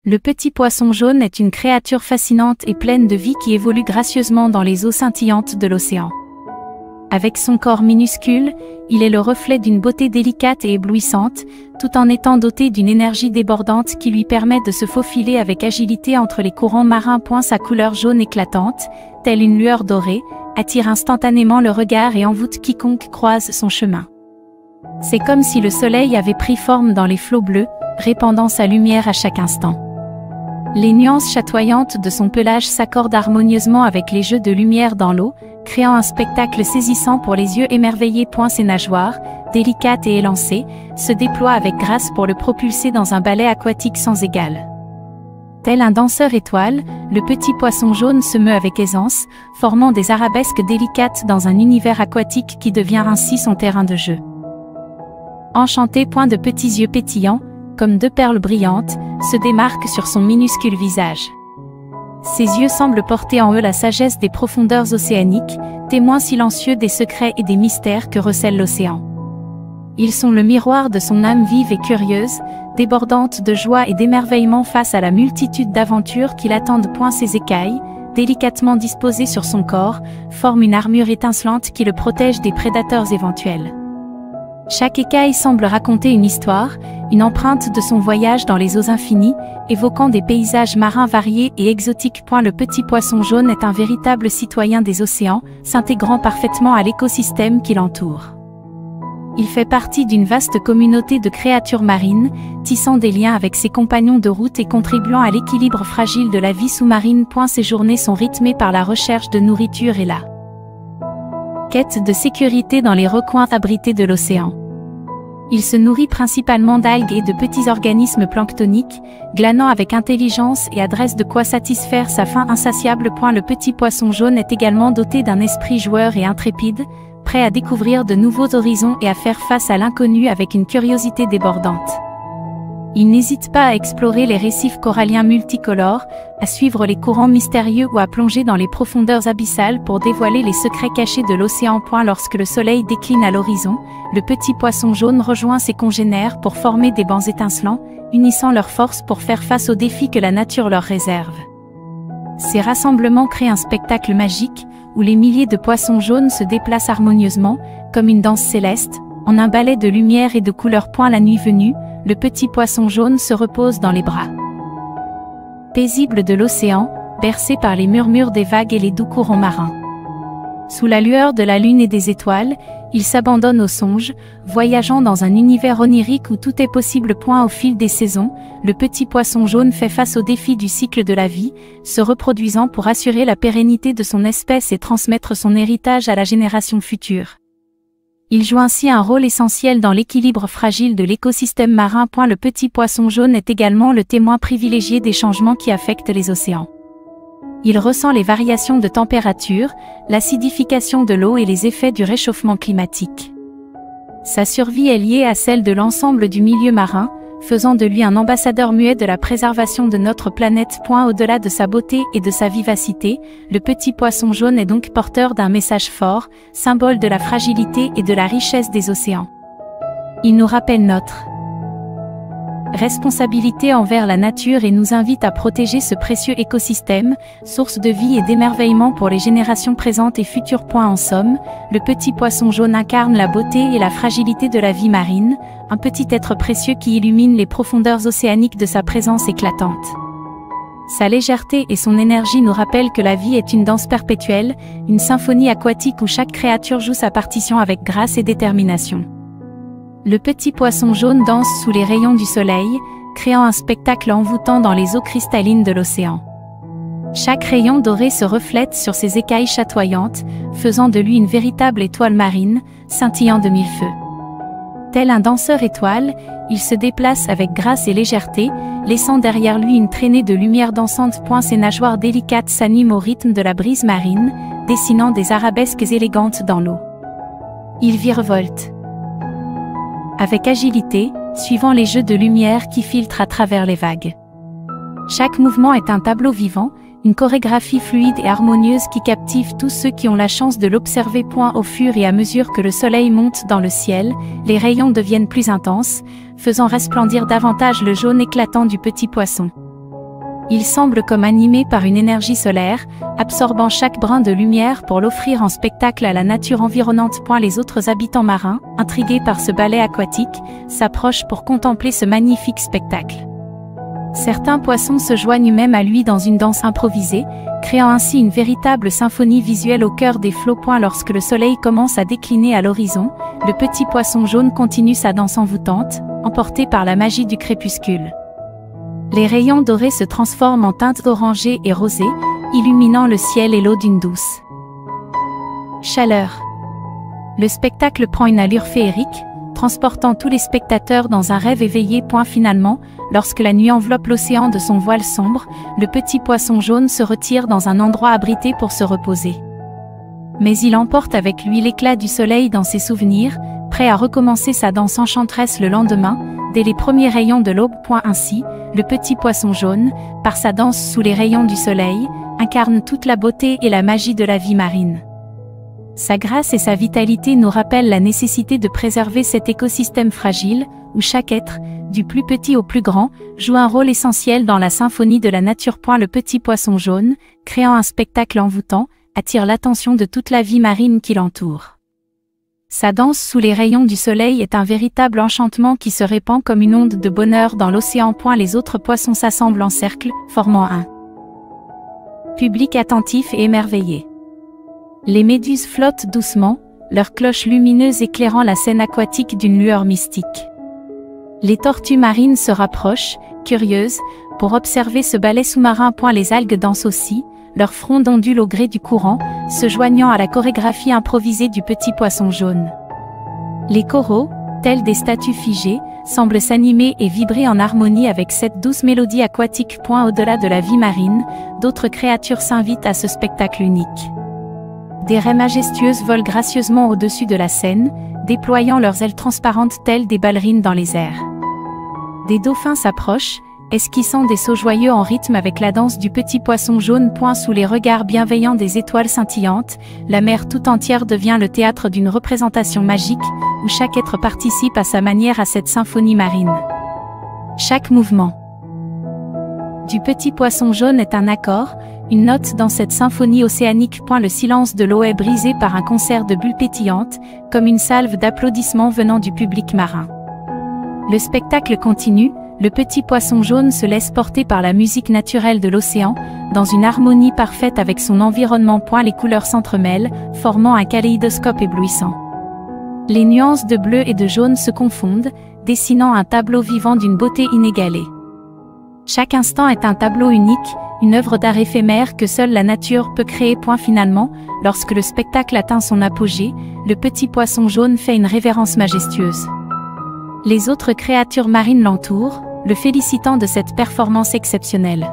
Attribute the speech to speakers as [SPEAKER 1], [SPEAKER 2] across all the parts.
[SPEAKER 1] Le petit poisson jaune est une créature fascinante et pleine de vie qui évolue gracieusement dans les eaux scintillantes de l'océan. Avec son corps minuscule, il est le reflet d'une beauté délicate et éblouissante, tout en étant doté d'une énergie débordante qui lui permet de se faufiler avec agilité entre les courants marins. Sa couleur jaune éclatante, telle une lueur dorée, attire instantanément le regard et envoûte quiconque croise son chemin. C'est comme si le soleil avait pris forme dans les flots bleus, répandant sa lumière à chaque instant. Les nuances chatoyantes de son pelage s'accordent harmonieusement avec les jeux de lumière dans l'eau, créant un spectacle saisissant pour les yeux émerveillés. Ses nageoires, délicates et élancées, se déploient avec grâce pour le propulser dans un ballet aquatique sans égal. Tel un danseur étoile, le petit poisson jaune se meut avec aisance, formant des arabesques délicates dans un univers aquatique qui devient ainsi son terrain de jeu. Enchanté, de petits yeux pétillants, comme deux perles brillantes, se démarquent sur son minuscule visage. Ses yeux semblent porter en eux la sagesse des profondeurs océaniques, témoins silencieux des secrets et des mystères que recèle l'océan. Ils sont le miroir de son âme vive et curieuse, débordante de joie et d'émerveillement face à la multitude d'aventures qui l'attendent. Ses écailles, délicatement disposées sur son corps, forment une armure étincelante qui le protège des prédateurs éventuels. Chaque écaille semble raconter une histoire, une empreinte de son voyage dans les eaux infinies, évoquant des paysages marins variés et exotiques. Le petit poisson jaune est un véritable citoyen des océans, s'intégrant parfaitement à l'écosystème qui l'entoure. Il fait partie d'une vaste communauté de créatures marines, tissant des liens avec ses compagnons de route et contribuant à l'équilibre fragile de la vie sous-marine. Ses journées sont rythmées par la recherche de nourriture et la quête de sécurité dans les recoins abrités de l'océan. Il se nourrit principalement d'algues et de petits organismes planctoniques, glanant avec intelligence et adresse de quoi satisfaire sa faim insatiable. Le petit poisson jaune est également doté d'un esprit joueur et intrépide, prêt à découvrir de nouveaux horizons et à faire face à l'inconnu avec une curiosité débordante. Il n'hésite pas à explorer les récifs coralliens multicolores, à suivre les courants mystérieux ou à plonger dans les profondeurs abyssales pour dévoiler les secrets cachés de l'océan. Lorsque le soleil décline à l'horizon, le petit poisson jaune rejoint ses congénères pour former des bancs étincelants, unissant leurs forces pour faire face aux défis que la nature leur réserve. Ces rassemblements créent un spectacle magique, où les milliers de poissons jaunes se déplacent harmonieusement, comme une danse céleste, en un ballet de lumière et de couleurs. La nuit venue, le petit poisson jaune se repose dans les bras paisibles de l'océan, bercé par les murmures des vagues et les doux courants marins. Sous la lueur de la lune et des étoiles, il s'abandonne aux songes, voyageant dans un univers onirique où tout est possible. Au fil des saisons, le petit poisson jaune fait face aux défis du cycle de la vie, se reproduisant pour assurer la pérennité de son espèce et transmettre son héritage à la génération future. Il joue ainsi un rôle essentiel dans l'équilibre fragile de l'écosystème marin. Le petit poisson jaune est également le témoin privilégié des changements qui affectent les océans. Il ressent les variations de température, l'acidification de l'eau et les effets du réchauffement climatique. Sa survie est liée à celle de l'ensemble du milieu marin, faisant de lui un ambassadeur muet de la préservation de notre planète. Au-delà de sa beauté et de sa vivacité, le petit poisson jaune est donc porteur d'un message fort, symbole de la fragilité et de la richesse des océans. Il nous rappelle notre responsabilité envers la nature et nous invite à protéger ce précieux écosystème, source de vie et d'émerveillement pour les générations présentes et futures. En somme, le petit poisson jaune incarne la beauté et la fragilité de la vie marine, un petit être précieux qui illumine les profondeurs océaniques de sa présence éclatante. Sa légèreté et son énergie nous rappellent que la vie est une danse perpétuelle, une symphonie aquatique où chaque créature joue sa partition avec grâce et détermination. Le petit poisson jaune danse sous les rayons du soleil, créant un spectacle envoûtant dans les eaux cristallines de l'océan. Chaque rayon doré se reflète sur ses écailles chatoyantes, faisant de lui une véritable étoile marine, scintillant de mille feux. Tel un danseur étoile, il se déplace avec grâce et légèreté, laissant derrière lui une traînée de lumière dansante. Ses nageoires délicates s'animent au rythme de la brise marine, dessinant des arabesques élégantes dans l'eau. Il virevolte avec agilité, suivant les jeux de lumière qui filtrent à travers les vagues. Chaque mouvement est un tableau vivant, une chorégraphie fluide et harmonieuse qui captive tous ceux qui ont la chance de l'observer. Au fur et à mesure que le soleil monte dans le ciel, les rayons deviennent plus intenses, faisant resplendir davantage le jaune éclatant du petit poisson Il semble comme animé par une énergie solaire, absorbant chaque brin de lumière pour l'offrir en spectacle à la nature environnante. Les autres habitants marins, intrigués par ce ballet aquatique, s'approchent pour contempler ce magnifique spectacle. Certains poissons se joignent même à lui dans une danse improvisée, créant ainsi une véritable symphonie visuelle au cœur des flots. Lorsque le soleil commence à décliner à l'horizon, le petit poisson jaune continue sa danse envoûtante, emporté par la magie du crépuscule. Les rayons dorés se transforment en teintes orangées et rosées, illuminant le ciel et l'eau d'une douce chaleur. Le spectacle prend une allure féerique, transportant tous les spectateurs dans un rêve éveillé. Finalement, lorsque la nuit enveloppe l'océan de son voile sombre, le petit poisson jaune se retire dans un endroit abrité pour se reposer. Mais il emporte avec lui l'éclat du soleil dans ses souvenirs, prêt à recommencer sa danse enchanteresse le lendemain, dès les premiers rayons de l'aube. Ainsi, le petit poisson jaune, par sa danse sous les rayons du soleil, incarne toute la beauté et la magie de la vie marine. Sa grâce et sa vitalité nous rappellent la nécessité de préserver cet écosystème fragile, où chaque être, du plus petit au plus grand, joue un rôle essentiel dans la symphonie de la nature. Le petit poisson jaune, créant un spectacle envoûtant, attire l'attention de toute la vie marine qui l'entoure. Sa danse sous les rayons du soleil est un véritable enchantement qui se répand comme une onde de bonheur dans l'océan. Les autres poissons s'assemblent en cercle, formant un public attentif et émerveillé. Les méduses flottent doucement, leurs cloches lumineuses éclairant la scène aquatique d'une lueur mystique. Les tortues marines se rapprochent, curieuses, pour observer ce ballet sous-marin. Les algues dansent aussi, leurs fronts ondulent au gré du courant, se joignant à la chorégraphie improvisée du petit poisson jaune. Les coraux, tels des statues figées, semblent s'animer et vibrer en harmonie avec cette douce mélodie aquatique. Au-delà de la vie marine, d'autres créatures s'invitent à ce spectacle unique. Des raies majestueuses volent gracieusement au-dessus de la scène, déployant leurs ailes transparentes telles des ballerines dans les airs. Des dauphins s'approchent, esquissant des sauts joyeux en rythme avec la danse du petit poisson jaune. Sous les regards bienveillants des étoiles scintillantes, la mer tout entière devient le théâtre d'une représentation magique, où chaque être participe à sa manière à cette symphonie marine. Chaque mouvement du petit poisson jaune est un accord, une note dans cette symphonie océanique. Le silence de l'eau est brisé par un concert de bulles pétillantes, comme une salve d'applaudissements venant du public marin. Le spectacle continue, le petit poisson jaune se laisse porter par la musique naturelle de l'océan, dans une harmonie parfaite avec son environnement. Les couleurs s'entremêlent, formant un kaléidoscope éblouissant. Les nuances de bleu et de jaune se confondent, dessinant un tableau vivant d'une beauté inégalée. Chaque instant est un tableau unique, une œuvre d'art éphémère que seule la nature peut créer. Finalement, lorsque le spectacle atteint son apogée, le petit poisson jaune fait une révérence majestueuse. Les autres créatures marines l'entourent, le félicitant de cette performance exceptionnelle.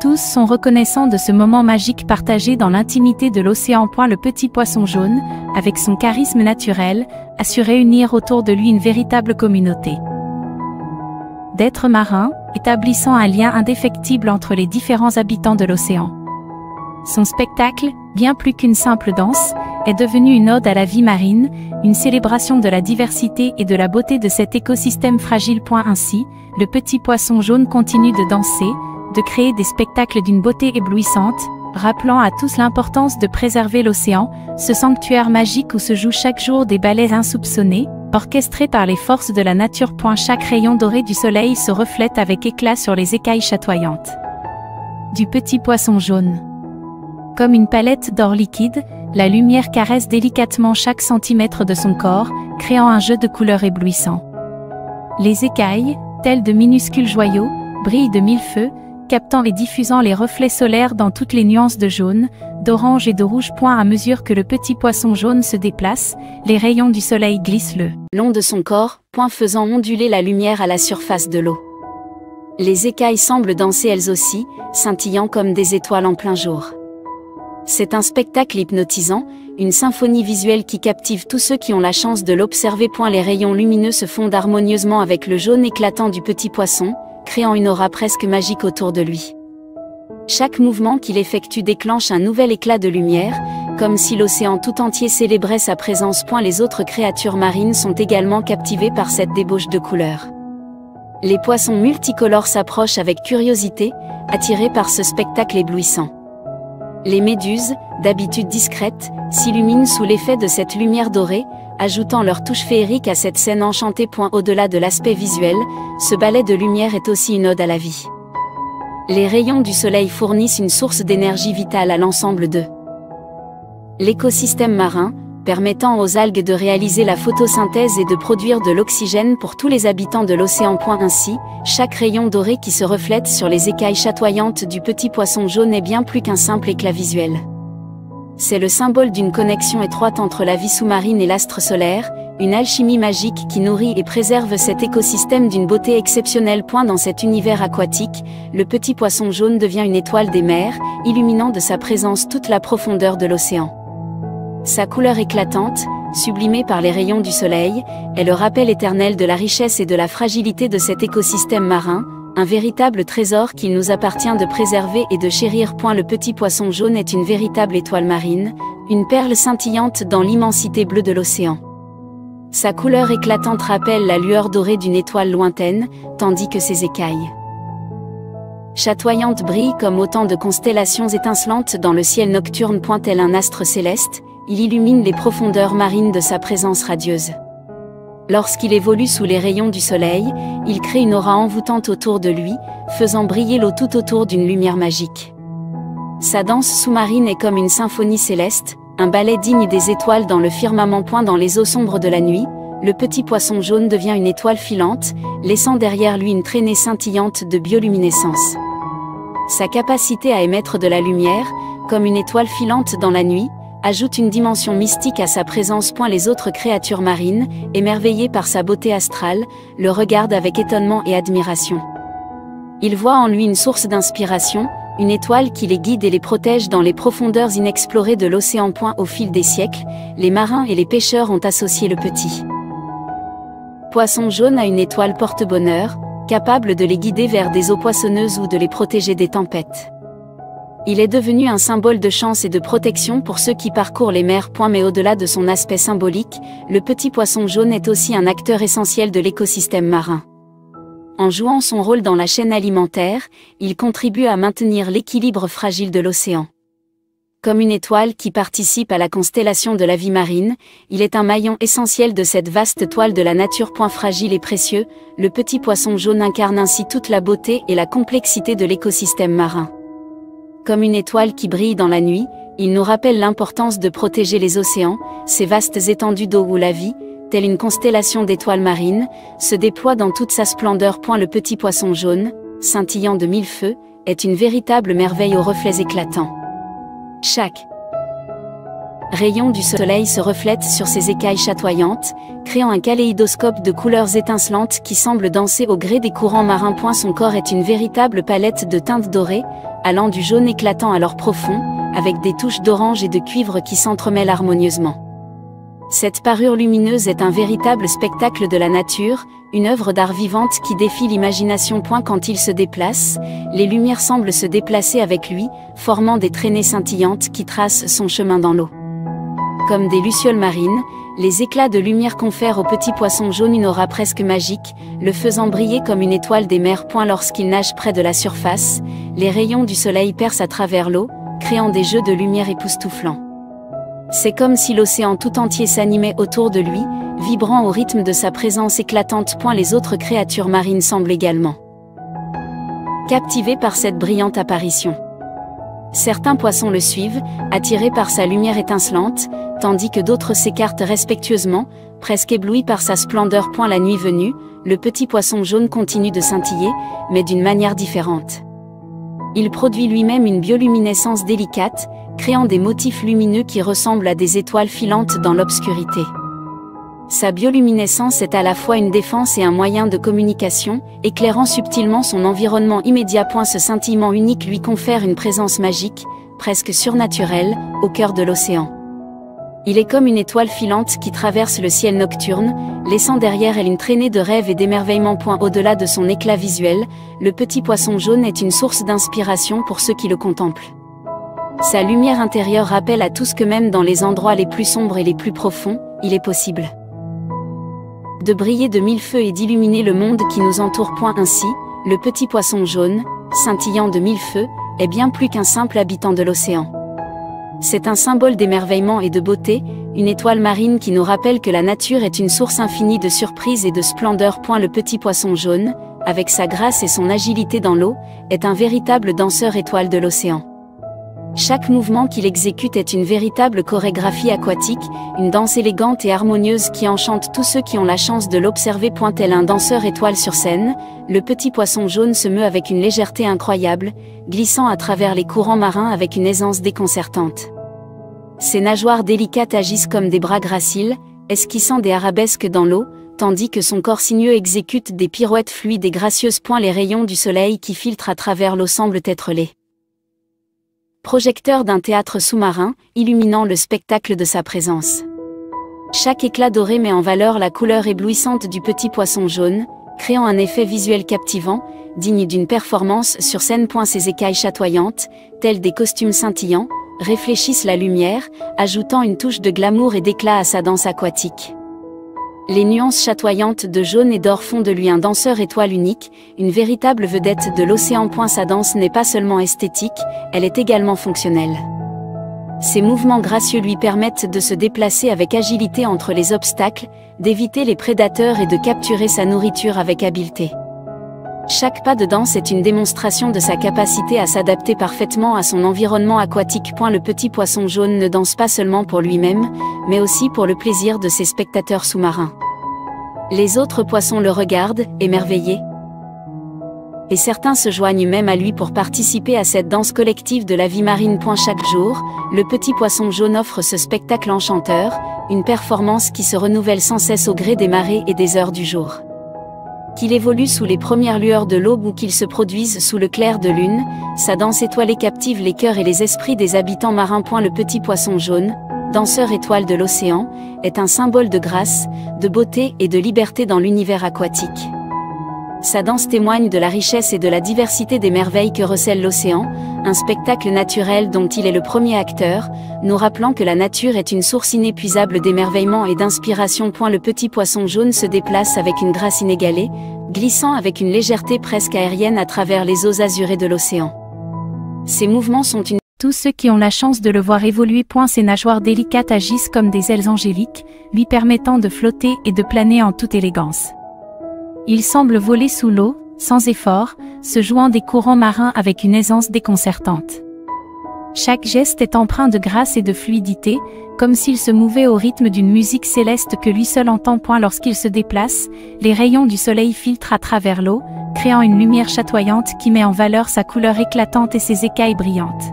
[SPEAKER 1] Tous sont reconnaissants de ce moment magique partagé dans l'intimité de l'océan. Le petit poisson jaune, avec son charisme naturel, a su réunir autour de lui une véritable communauté d'êtres marins, établissant un lien indéfectible entre les différents habitants de l'océan. Son spectacle, bien plus qu'une simple danse, est devenu une ode à la vie marine, une célébration de la diversité et de la beauté de cet écosystème fragile. Ainsi, le petit poisson jaune continue de danser, de créer des spectacles d'une beauté éblouissante, rappelant à tous l'importance de préserver l'océan, ce sanctuaire magique où se jouent chaque jour des ballets insoupçonnés, orchestrés par les forces de la nature. Chaque rayon doré du soleil se reflète avec éclat sur les écailles chatoyantes du petit poisson jaune. Comme une palette d'or liquide, la lumière caresse délicatement chaque centimètre de son corps, créant un jeu de couleurs éblouissant. Les écailles, telles de minuscules joyaux, brillent de mille feux, captant et diffusant les reflets solaires dans toutes les nuances de jaune, d'orange et de rouge. À mesure que le petit poisson jaune se déplace, les rayons du soleil glissent le long de son corps, faisant onduler la lumière à la surface de l'eau. Les écailles semblent danser elles aussi, scintillant comme des étoiles en plein jour. C'est un spectacle hypnotisant, une symphonie visuelle qui captive tous ceux qui ont la chance de l'observer. Les rayons lumineux se fondent harmonieusement avec le jaune éclatant du petit poisson, créant une aura presque magique autour de lui. Chaque mouvement qu'il effectue déclenche un nouvel éclat de lumière, comme si l'océan tout entier célébrait sa présence. Les autres créatures marines sont également captivées par cette débauche de couleurs.
[SPEAKER 2] Les poissons multicolores s'approchent avec curiosité, attirés par ce spectacle éblouissant. Les méduses, d'habitude discrètes, s'illuminent sous l'effet de cette lumière dorée, ajoutant leur touche féerique à cette scène enchantée. Au-delà de l'aspect visuel, ce ballet de lumière est aussi une ode à la vie. Les rayons du soleil fournissent une source d'énergie vitale à l'ensemble de l'écosystème marin, permettant aux algues de réaliser la photosynthèse et de produire de l'oxygène pour tous les habitants de l'océan. Ainsi, chaque rayon doré qui se reflète sur les écailles chatoyantes du petit poisson jaune est bien plus qu'un simple éclat visuel. C'est le symbole d'une connexion étroite entre la vie sous-marine et l'astre solaire, une alchimie magique qui nourrit et préserve cet écosystème d'une beauté exceptionnelle. Dans cet univers aquatique, le petit poisson jaune devient une étoile des mers, illuminant de sa présence toute la profondeur de l'océan. Sa couleur éclatante, sublimée par les rayons du soleil, est le rappel éternel de la richesse et de la fragilité de cet écosystème marin, un véritable trésor qu'il nous appartient de préserver et de chérir. Le petit poisson jaune est une véritable étoile marine, une perle scintillante dans l'immensité bleue de l'océan. Sa couleur éclatante rappelle la lueur dorée d'une étoile lointaine, tandis que ses écailles chatoyantes brillent comme autant de constellations étincelantes dans le ciel nocturne. Tel un astre céleste, il illumine les profondeurs marines de sa présence radieuse. Lorsqu'il évolue sous les rayons du soleil, il crée une aura envoûtante autour de lui, faisant briller l'eau tout autour d'une lumière magique. Sa danse sous-marine est comme une symphonie céleste, un ballet digne des étoiles dans le firmament. Dans les eaux sombres de la nuit, le petit poisson jaune devient une étoile filante, laissant derrière lui une traînée scintillante de bioluminescence. Sa capacité à émettre de la lumière, comme une étoile filante dans la nuit, ajoute une dimension mystique à sa présence. Les autres créatures marines, émerveillées par sa beauté astrale, le regardent avec étonnement et admiration. Ils voient en lui une source d'inspiration, une étoile qui les guide et les protège dans les profondeurs inexplorées de l'océan. Au fil des siècles, les marins et les pêcheurs ont associé le petit poisson jaune à une étoile porte-bonheur, capable de les guider vers des eaux poissonneuses ou de les protéger des tempêtes. Il est devenu un symbole de chance et de protection pour ceux qui parcourent les mers. Mais au-delà de son aspect symbolique, le petit poisson jaune est aussi un acteur essentiel de l'écosystème marin. En jouant son rôle dans la chaîne alimentaire, il contribue à maintenir l'équilibre fragile de l'océan. Comme une étoile qui participe à la constellation de la vie marine, il est un maillon essentiel de cette vaste toile de la nature. Fragile et précieux, le petit poisson jaune incarne ainsi toute la beauté et la complexité de l'écosystème marin. Comme une étoile qui brille dans la nuit, il nous rappelle l'importance de protéger les océans, ces vastes étendues d'eau où la vie, telle une constellation d'étoiles marines, se déploie dans toute sa splendeur. Le petit poisson jaune, scintillant de mille feux, est une véritable merveille aux reflets éclatants. Chaque rayon du soleil se reflète sur ses écailles chatoyantes, créant un kaléidoscope de couleurs étincelantes qui semble danser au gré des courants marins. Son corps est une véritable palette de teintes dorées, allant du jaune éclatant à l'or profond, avec des touches d'orange et de cuivre qui s'entremêlent harmonieusement. Cette parure lumineuse est un véritable spectacle de la nature, une œuvre d'art vivante qui défie l'imagination. Quand il se déplace, les lumières semblent se déplacer avec lui, formant des traînées scintillantes qui tracent son chemin dans l'eau. Comme des lucioles marines, les éclats de lumière confèrent au petit poisson jaune une aura presque magique, le faisant briller comme une étoile des mers. Lorsqu'il nage près de la surface, les rayons du soleil percent à travers l'eau, créant des jeux de lumière époustouflants. C'est comme si l'océan tout entier s'animait autour de lui, vibrant au rythme de sa présence éclatante. Les autres créatures marines semblent également captivées par cette brillante apparition. Certains poissons le suivent, attirés par sa lumière étincelante, tandis que d'autres s'écartent respectueusement, presque éblouis par sa splendeur. La nuit venue, le petit poisson jaune continue de scintiller, mais d'une manière différente. Il produit lui-même une bioluminescence délicate, créant des motifs lumineux qui ressemblent à des étoiles filantes dans l'obscurité. Sa bioluminescence est à la fois une défense et un moyen de communication, éclairant subtilement son environnement immédiat. Ce scintillement unique lui confère une présence magique, presque surnaturelle, au cœur de l'océan. Il est comme une étoile filante qui traverse le ciel nocturne, laissant derrière elle une traînée de rêves et d'émerveillement. Au-delà de son éclat visuel, le petit poisson jaune est une source d'inspiration pour ceux qui le contemplent. Sa lumière intérieure rappelle à tous que même dans les endroits les plus sombres et les plus profonds, il est possible de briller de mille feux et d'illuminer le monde qui nous entoure. Ainsi, le petit poisson jaune, scintillant de mille feux, est bien plus qu'un simple habitant de l'océan. C'est un symbole d'émerveillement et de beauté, une étoile marine qui nous rappelle que la nature est une source infinie de surprises et de splendeur. Le petit poisson jaune, avec sa grâce et son agilité dans l'eau, est un véritable danseur étoile de l'océan. Chaque mouvement qu'il exécute est une véritable chorégraphie aquatique, une danse élégante et harmonieuse qui enchante tous ceux qui ont la chance de l'observer. Tel un danseur étoile sur scène, le petit poisson jaune se meut avec une légèreté incroyable, glissant à travers les courants marins avec une aisance déconcertante. Ses nageoires délicates agissent comme des bras graciles, esquissant des arabesques dans l'eau, tandis que son corps sinueux exécute des pirouettes fluides et gracieuses. Les rayons du soleil qui filtrent à travers l'eau semblent être les projecteurs d'un théâtre sous-marin, illuminant le spectacle de sa présence. Chaque éclat doré met en valeur la couleur éblouissante du petit poisson jaune, créant un effet visuel captivant, digne d'une performance sur scène. Ses écailles chatoyantes, telles des costumes scintillants, réfléchissent la lumière, ajoutant une touche de glamour et d'éclat à sa danse aquatique. Les nuances chatoyantes de jaune et d'or font de lui un danseur étoile unique, une véritable vedette de l'océan. Sa danse n'est pas seulement esthétique, elle est également fonctionnelle. Ses mouvements gracieux lui permettent de se déplacer avec agilité entre les obstacles, d'éviter les prédateurs et de capturer sa nourriture avec habileté. Chaque pas de danse est une démonstration de sa capacité à s'adapter parfaitement à son environnement aquatique. Le petit poisson jaune ne danse pas seulement pour lui-même, mais aussi pour le plaisir de ses spectateurs sous-marins. Les autres poissons le regardent, émerveillés. Et certains se joignent même à lui pour participer à cette danse collective de la vie marine. Chaque jour, le petit poisson jaune offre ce spectacle enchanteur, une performance qui se renouvelle sans cesse au gré des marées et des heures du jour. Qu'il évolue sous les premières lueurs de l'aube ou qu'il se produise sous le clair de lune, sa danse étoilée captive les cœurs et les esprits des habitants marins. Le petit poisson jaune, danseur étoile de l'océan, est un symbole de grâce, de beauté et de liberté dans l'univers aquatique. Sa danse témoigne de la richesse et de la diversité des merveilles que recèle l'océan, un spectacle naturel dont il est le premier acteur, nous rappelant que la nature est une source inépuisable d'émerveillement et d'inspiration. Le petit poisson jaune se déplace avec une grâce inégalée, glissant avec une légèreté presque aérienne à travers les eaux azurées de l'océan. Ses mouvements sont une...
[SPEAKER 1] Tous ceux qui ont la chance de le voir évoluer. Ses nageoires délicates agissent comme des ailes angéliques, lui permettant de flotter et de planer en toute élégance. Il semble voler sous l'eau, sans effort, se jouant des courants marins avec une aisance déconcertante. Chaque geste est empreint de grâce et de fluidité, comme s'il se mouvait au rythme d'une musique céleste que lui seul entend. Lorsqu'il se déplace, les rayons du soleil filtrent à travers l'eau, créant une lumière chatoyante qui met en valeur sa couleur éclatante et ses écailles brillantes.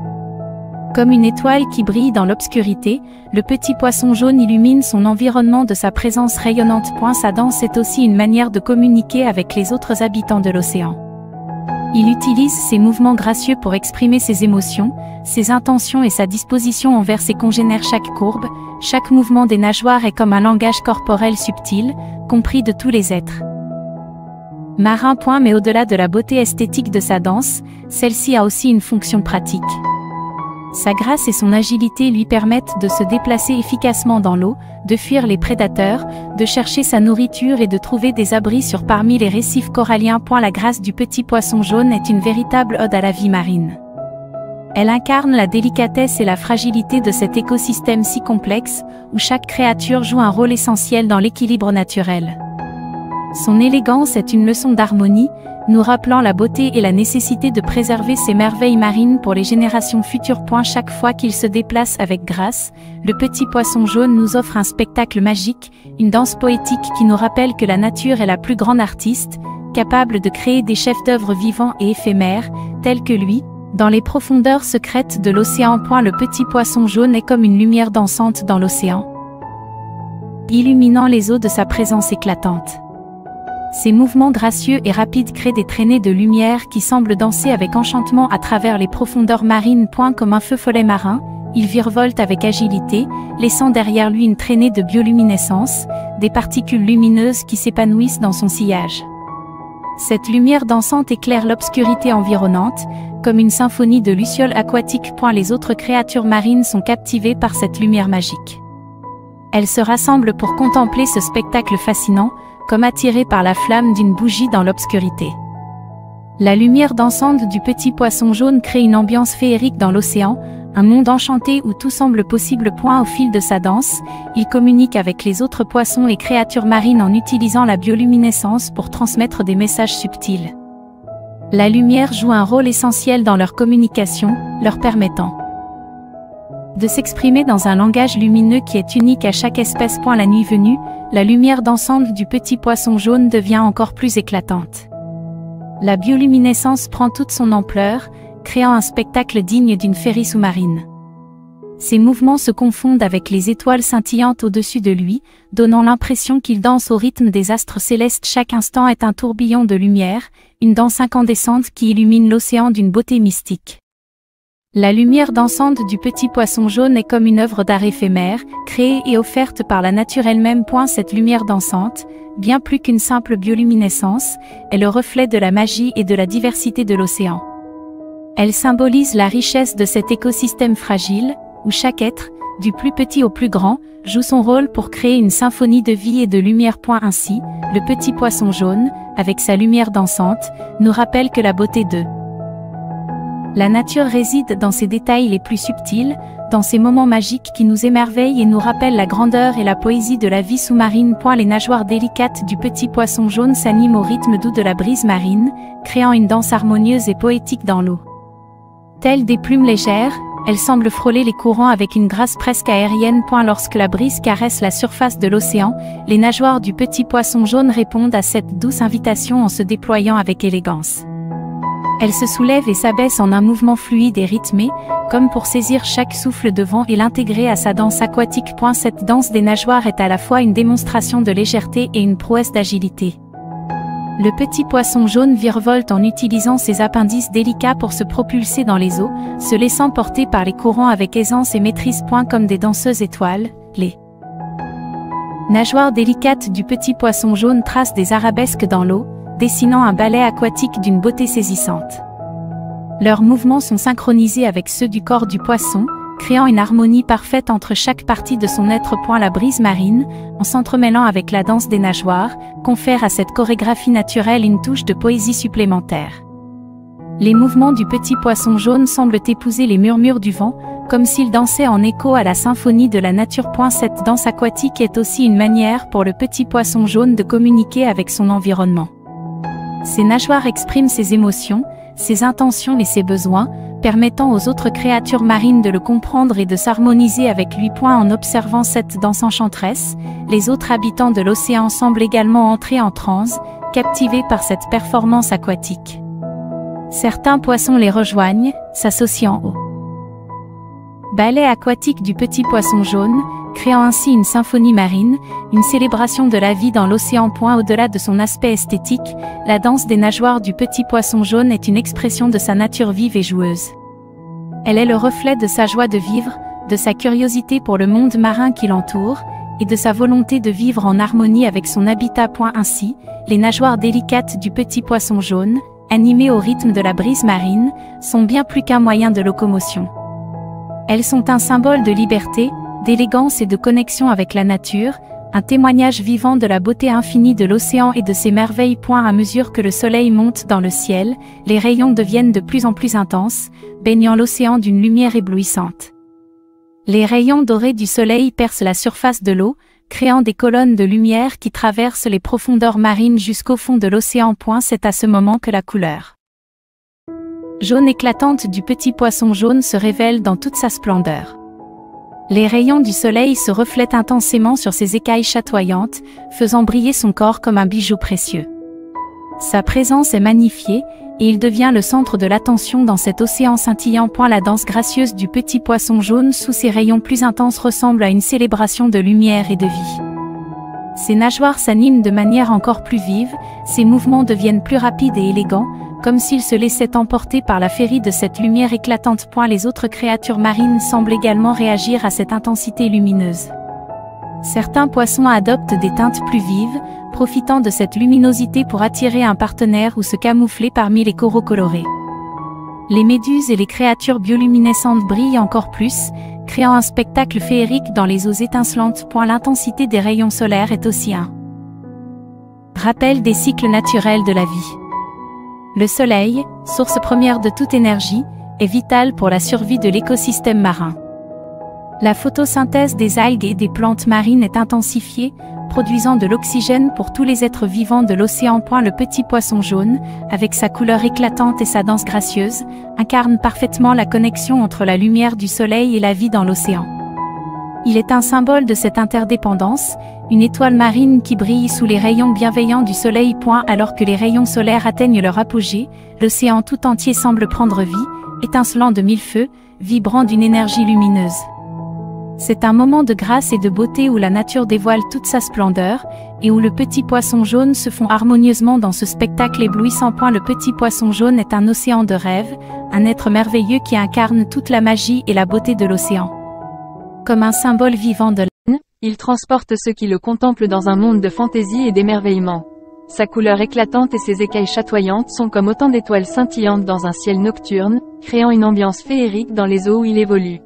[SPEAKER 1] Comme une étoile qui brille dans l'obscurité, le petit poisson jaune illumine son environnement de sa présence rayonnante. Sa danse est aussi une manière de communiquer avec les autres habitants de l'océan. Il utilise ses mouvements gracieux pour exprimer ses émotions, ses intentions et sa disposition envers ses congénères. Chaque courbe, chaque mouvement des nageoires est comme un langage corporel subtil, compris de tous les êtres marins. Mais au-delà de la beauté esthétique de sa danse, celle-ci a aussi une fonction pratique. Sa grâce et son agilité lui permettent de se déplacer efficacement dans l'eau, de fuir les prédateurs, de chercher sa nourriture et de trouver des abris parmi les récifs coralliens. La grâce du petit poisson jaune est une véritable ode à la vie marine. Elle incarne la délicatesse et la fragilité de cet écosystème si complexe, où chaque créature joue un rôle essentiel dans l'équilibre naturel. Son élégance est une leçon d'harmonie, nous rappelant la beauté et la nécessité de préserver ces merveilles marines pour les générations futures. Chaque fois qu'il se déplace avec grâce, le petit poisson jaune nous offre un spectacle magique, une danse poétique qui nous rappelle que la nature est la plus grande artiste, capable de créer des chefs-d'œuvre vivants et éphémères, tels que lui, dans les profondeurs secrètes de l'océan. Le petit poisson jaune est comme une lumière dansante dans l'océan, illuminant les eaux de sa présence éclatante. Ses mouvements gracieux et rapides créent des traînées de lumière qui semblent danser avec enchantement à travers les profondeurs marines. Comme un feu follet marin, il virevolte avec agilité, laissant derrière lui une traînée de bioluminescence, des particules lumineuses qui s'épanouissent dans son sillage. Cette lumière dansante éclaire l'obscurité environnante, comme une symphonie de lucioles aquatiques. Les autres créatures marines sont captivées par cette lumière magique. Elles se rassemblent pour contempler ce spectacle fascinant, comme attirés par la flamme d'une bougie dans l'obscurité. La lumière dansante du petit poisson jaune crée une ambiance féerique dans l'océan, un monde enchanté où tout semble possible. Au fil de sa danse, il communique avec les autres poissons et créatures marines en utilisant la bioluminescence pour transmettre des messages subtils. La lumière joue un rôle essentiel dans leur communication, leur permettant de s'exprimer dans un langage lumineux qui est unique à chaque espèce. La nuit venue, la lumière dansante du petit poisson jaune devient encore plus éclatante. La bioluminescence prend toute son ampleur, créant un spectacle digne d'une féerie sous-marine. Ses mouvements se confondent avec les étoiles scintillantes au-dessus de lui, donnant l'impression qu'il danse au rythme des astres célestes. Chaque instant est un tourbillon de lumière, une danse incandescente qui illumine l'océan d'une beauté mystique. La lumière dansante du petit poisson jaune est comme une œuvre d'art éphémère, créée et offerte par la nature elle-même. Cette lumière dansante, bien plus qu'une simple bioluminescence, est le reflet de la magie et de la diversité de l'océan. Elle symbolise la richesse de cet écosystème fragile, où chaque être, du plus petit au plus grand, joue son rôle pour créer une symphonie de vie et de lumière. Ainsi, le petit poisson jaune, avec sa lumière dansante, nous rappelle que la beauté de la nature réside dans ses détails les plus subtils, dans ces moments magiques qui nous émerveillent et nous rappellent la grandeur et la poésie de la vie sous-marine. Les nageoires délicates du petit poisson jaune s'animent au rythme doux de la brise marine, créant une danse harmonieuse et poétique dans l'eau. Telles des plumes légères, elles semblent frôler les courants avec une grâce presque aérienne. Lorsque la brise caresse la surface de l'océan, les nageoires du petit poisson jaune répondent à cette douce invitation en se déployant avec élégance. Elles se soulèvent et s'abaissent en un mouvement fluide et rythmé, comme pour saisir chaque souffle de vent et l'intégrer à sa danse aquatique. Cette danse des nageoires est à la fois une démonstration de légèreté et une prouesse d'agilité. Le petit poisson jaune virevolte en utilisant ses appendices délicats pour se propulser dans les eaux, se laissant porter par les courants avec aisance et maîtrise. Comme des danseuses étoiles, les nageoires délicates du petit poisson jaune tracent des arabesques dans l'eau, dessinant un ballet aquatique d'une beauté saisissante. Leurs mouvements sont synchronisés avec ceux du corps du poisson, créant une harmonie parfaite entre chaque partie de son être. La brise marine, en s'entremêlant avec la danse des nageoires, confère à cette chorégraphie naturelle une touche de poésie supplémentaire. Les mouvements du petit poisson jaune semblent épouser les murmures du vent, comme s'il dansait en écho à la symphonie de la nature. Cette danse aquatique est aussi une manière pour le petit poisson jaune de communiquer avec son environnement. Ses nageoires expriment ses émotions, ses intentions et ses besoins, permettant aux autres créatures marines de le comprendre et de s'harmoniser avec lui. En observant cette danse enchanteresse, les autres habitants de l'océan semblent également entrer en transe, captivés par cette performance aquatique. Certains poissons les rejoignent, s'associant au ballet aquatique du petit poisson jaune, créant ainsi une symphonie marine, une célébration de la vie dans l'océan. Au-delà de son aspect esthétique, la danse des nageoires du petit poisson jaune est une expression de sa nature vive et joueuse. Elle est le reflet de sa joie de vivre, de sa curiosité pour le monde marin qui l'entoure, et de sa volonté de vivre en harmonie avec son habitat. Ainsi, les nageoires délicates du petit poisson jaune, animées au rythme de la brise marine, sont bien plus qu'un moyen de locomotion. Elles sont un symbole de liberté, d'élégance et de connexion avec la nature, un témoignage vivant de la beauté infinie de l'océan et de ses merveilles. À mesure que le soleil monte dans le ciel, les rayons deviennent de plus en plus intenses, baignant l'océan d'une lumière éblouissante. Les rayons dorés du soleil percent la surface de l'eau, créant des colonnes de lumière qui traversent les profondeurs marines jusqu'au fond de l'océan. C'est à ce moment que la couleur jaune éclatante du petit poisson jaune se révèle dans toute sa splendeur. Les rayons du soleil se reflètent intensément sur ses écailles chatoyantes, faisant briller son corps comme un bijou précieux. Sa présence est magnifiée, et il devient le centre de l'attention dans cet océan scintillant. La danse gracieuse du petit poisson jaune sous ses rayons plus intenses ressemble à une célébration de lumière et de vie. Ses nageoires s'animent de manière encore plus vive, ses mouvements deviennent plus rapides et élégants, comme s'il se laissait emporter par la féerie de cette lumière éclatante. Les autres créatures marines semblent également réagir à cette intensité lumineuse. Certains poissons adoptent des teintes plus vives, profitant de cette luminosité pour attirer un partenaire ou se camoufler parmi les coraux colorés. Les méduses et les créatures bioluminescentes brillent encore plus, créant un spectacle féerique dans les eaux étincelantes. L'intensité des rayons solaires est aussi un Rappel des cycles naturels de la vie. Le soleil, source première de toute énergie, est vital pour la survie de l'écosystème marin. La photosynthèse des algues et des plantes marines est intensifiée, produisant de l'oxygène pour tous les êtres vivants de l'océan. Le petit poisson jaune, avec sa couleur éclatante et sa danse gracieuse, incarne parfaitement la connexion entre la lumière du soleil et la vie dans l'océan. Il est un symbole de cette interdépendance, une étoile marine qui brille sous les rayons bienveillants du soleil. Alors que les rayons solaires atteignent leur apogée, l'océan tout entier semble prendre vie, étincelant de mille feux, vibrant d'une énergie lumineuse. C'est un moment de grâce et de beauté où la nature dévoile toute sa splendeur, et où le petit poisson jaune se fond harmonieusement dans ce spectacle éblouissant. Le petit poisson jaune est un océan de rêve, un être merveilleux qui incarne toute la magie et la beauté de l'océan. Comme un symbole vivant de l'âme,
[SPEAKER 3] il transporte ceux qui le contemplent dans un monde de fantaisie et d'émerveillement. Sa couleur éclatante et ses écailles chatoyantes sont comme autant d'étoiles scintillantes dans un ciel nocturne, créant une ambiance féerique dans les eaux où il évolue.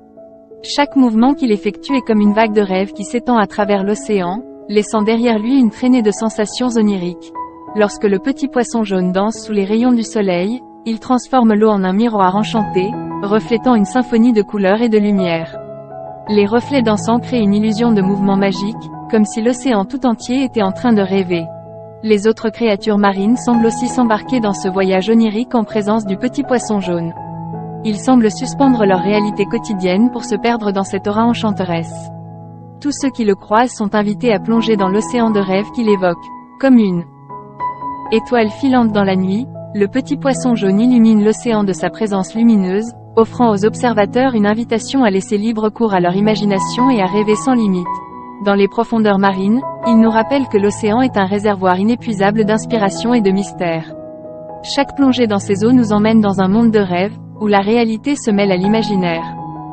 [SPEAKER 3] Chaque mouvement qu'il effectue est comme une vague de rêve qui s'étend à travers l'océan, laissant derrière lui une traînée de sensations oniriques. Lorsque le petit poisson jaune danse sous les rayons du soleil, il transforme l'eau en un miroir enchanté, reflétant une symphonie de couleurs et de lumière. Les reflets dansants créent une illusion de mouvement magique, comme si l'océan tout entier était en train de rêver. Les autres créatures marines semblent aussi s'embarquer dans ce voyage onirique en présence du petit poisson jaune. Ils semblent suspendre leur réalité quotidienne pour se perdre dans cette aura enchanteresse. Tous ceux qui le croisent sont invités à plonger dans l'océan de rêve qu'il évoque. Comme une étoile filante dans la nuit, le petit poisson jaune illumine l'océan de sa présence lumineuse, offrant aux observateurs une invitation à laisser libre cours à leur imagination et à rêver sans limite. Dans les profondeurs marines, il nous rappelle que l'océan est un réservoir inépuisable d'inspiration et de mystère. Chaque plongée dans ces eaux nous emmène dans un monde de rêve, où la réalité se mêle à l'imaginaire.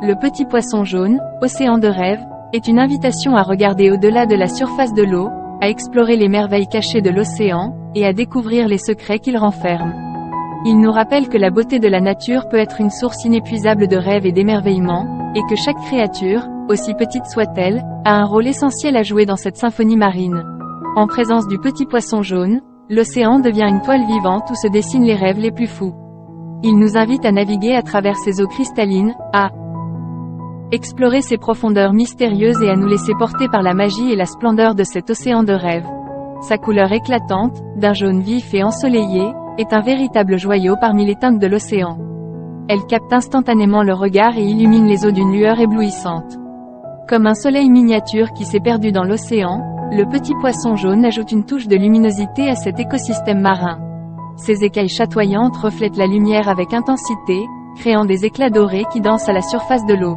[SPEAKER 3] Le petit poisson jaune, océan de rêve, est une invitation à regarder au-delà de la surface de l'eau, à explorer les merveilles cachées de l'océan, et à découvrir les secrets qu'il renferme. Il nous rappelle que la beauté de la nature peut être une source inépuisable de rêve et d'émerveillement, et que chaque créature, aussi petite soit-elle, a un rôle essentiel à jouer dans cette symphonie marine. En présence du petit poisson jaune, l'océan devient une toile vivante où se dessinent les rêves les plus fous. Il nous invite à naviguer à travers ces eaux cristallines, à explorer ses profondeurs mystérieuses et à nous laisser porter par la magie et la splendeur de cet océan de rêve. Sa couleur éclatante, d'un jaune vif et ensoleillé, est un véritable joyau parmi les teintes de l'océan. Elle capte instantanément le regard et illumine les eaux d'une lueur éblouissante. Comme un soleil miniature qui s'est perdu dans l'océan, le petit poisson jaune ajoute une touche de luminosité à cet écosystème marin. Ses écailles chatoyantes reflètent la lumière avec intensité, créant des éclats dorés qui dansent à la surface de l'eau.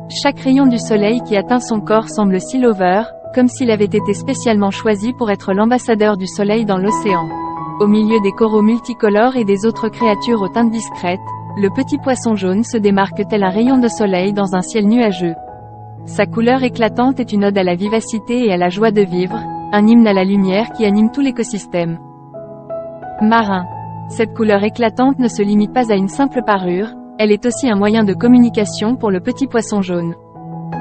[SPEAKER 3] Chaque rayon du soleil qui atteint son corps semble silver, comme s'il avait été spécialement choisi pour être l'ambassadeur du soleil dans l'océan. Au milieu des coraux multicolores et des autres créatures aux teintes discrètes, le petit poisson jaune se démarque tel un rayon de soleil dans un ciel nuageux. Sa couleur éclatante est une ode à la vivacité et à la joie de vivre, un hymne à la lumière qui anime tout l'écosystème marin. Cette couleur éclatante ne se limite pas à une simple parure, elle est aussi un moyen de communication pour le petit poisson jaune.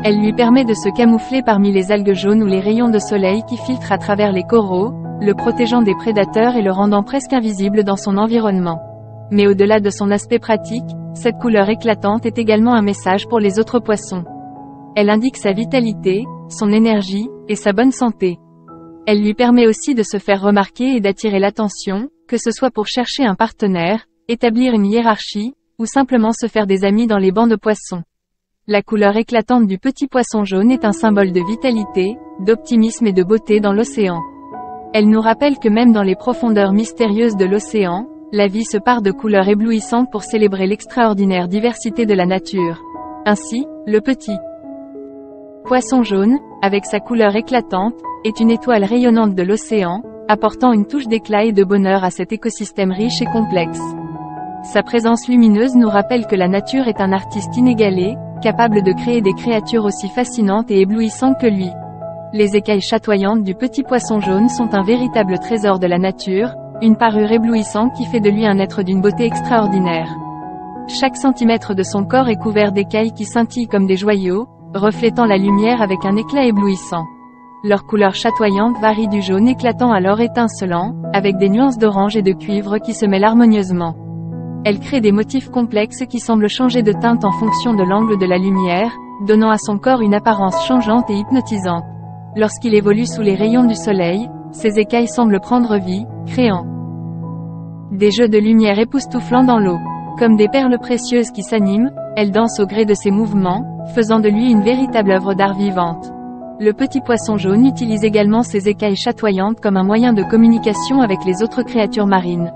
[SPEAKER 3] Elle lui permet de se camoufler parmi les algues jaunes ou les rayons de soleil qui filtrent à travers les coraux, le protégeant des prédateurs et le rendant presque invisible dans son environnement. Mais au-delà de son aspect pratique, cette couleur éclatante est également un message pour les autres poissons. Elle indique sa vitalité, son énergie, et sa bonne santé. Elle lui permet aussi de se faire remarquer et d'attirer l'attention, que ce soit pour chercher un partenaire, établir une hiérarchie, ou simplement se faire des amis dans les bancs de poissons. La couleur éclatante du petit poisson jaune est un symbole de vitalité, d'optimisme et de beauté dans l'océan. Elle nous rappelle que même dans les profondeurs mystérieuses de l'océan, la vie se pare de couleurs éblouissantes pour célébrer l'extraordinaire diversité de la nature. Ainsi, le petit poisson jaune, avec sa couleur éclatante, est une étoile rayonnante de l'océan, apportant une touche d'éclat et de bonheur à cet écosystème riche et complexe. Sa présence lumineuse nous rappelle que la nature est un artiste inégalé, capable de créer des créatures aussi fascinantes et éblouissantes que lui. Les écailles chatoyantes du petit poisson jaune sont un véritable trésor de la nature, une parure éblouissante qui fait de lui un être d'une beauté extraordinaire. Chaque centimètre de son corps est couvert d'écailles qui scintillent comme des joyaux, reflétant la lumière avec un éclat éblouissant. leur couleur chatoyante varie du jaune éclatant à l'or étincelant, avec des nuances d'orange et de cuivre qui se mêlent harmonieusement. Elles créent des motifs complexes qui semblent changer de teinte en fonction de l'angle de la lumière, donnant à son corps une apparence changeante et hypnotisante. Lorsqu'il évolue sous les rayons du soleil, ses écailles semblent prendre vie, créant des jeux de lumière époustouflants dans l'eau. Comme des perles précieuses qui s'animent, elles dansent au gré de ses mouvements, faisant de lui une véritable œuvre d'art vivante. Le petit poisson jaune utilise également ses écailles chatoyantes comme un moyen de communication avec les autres créatures marines.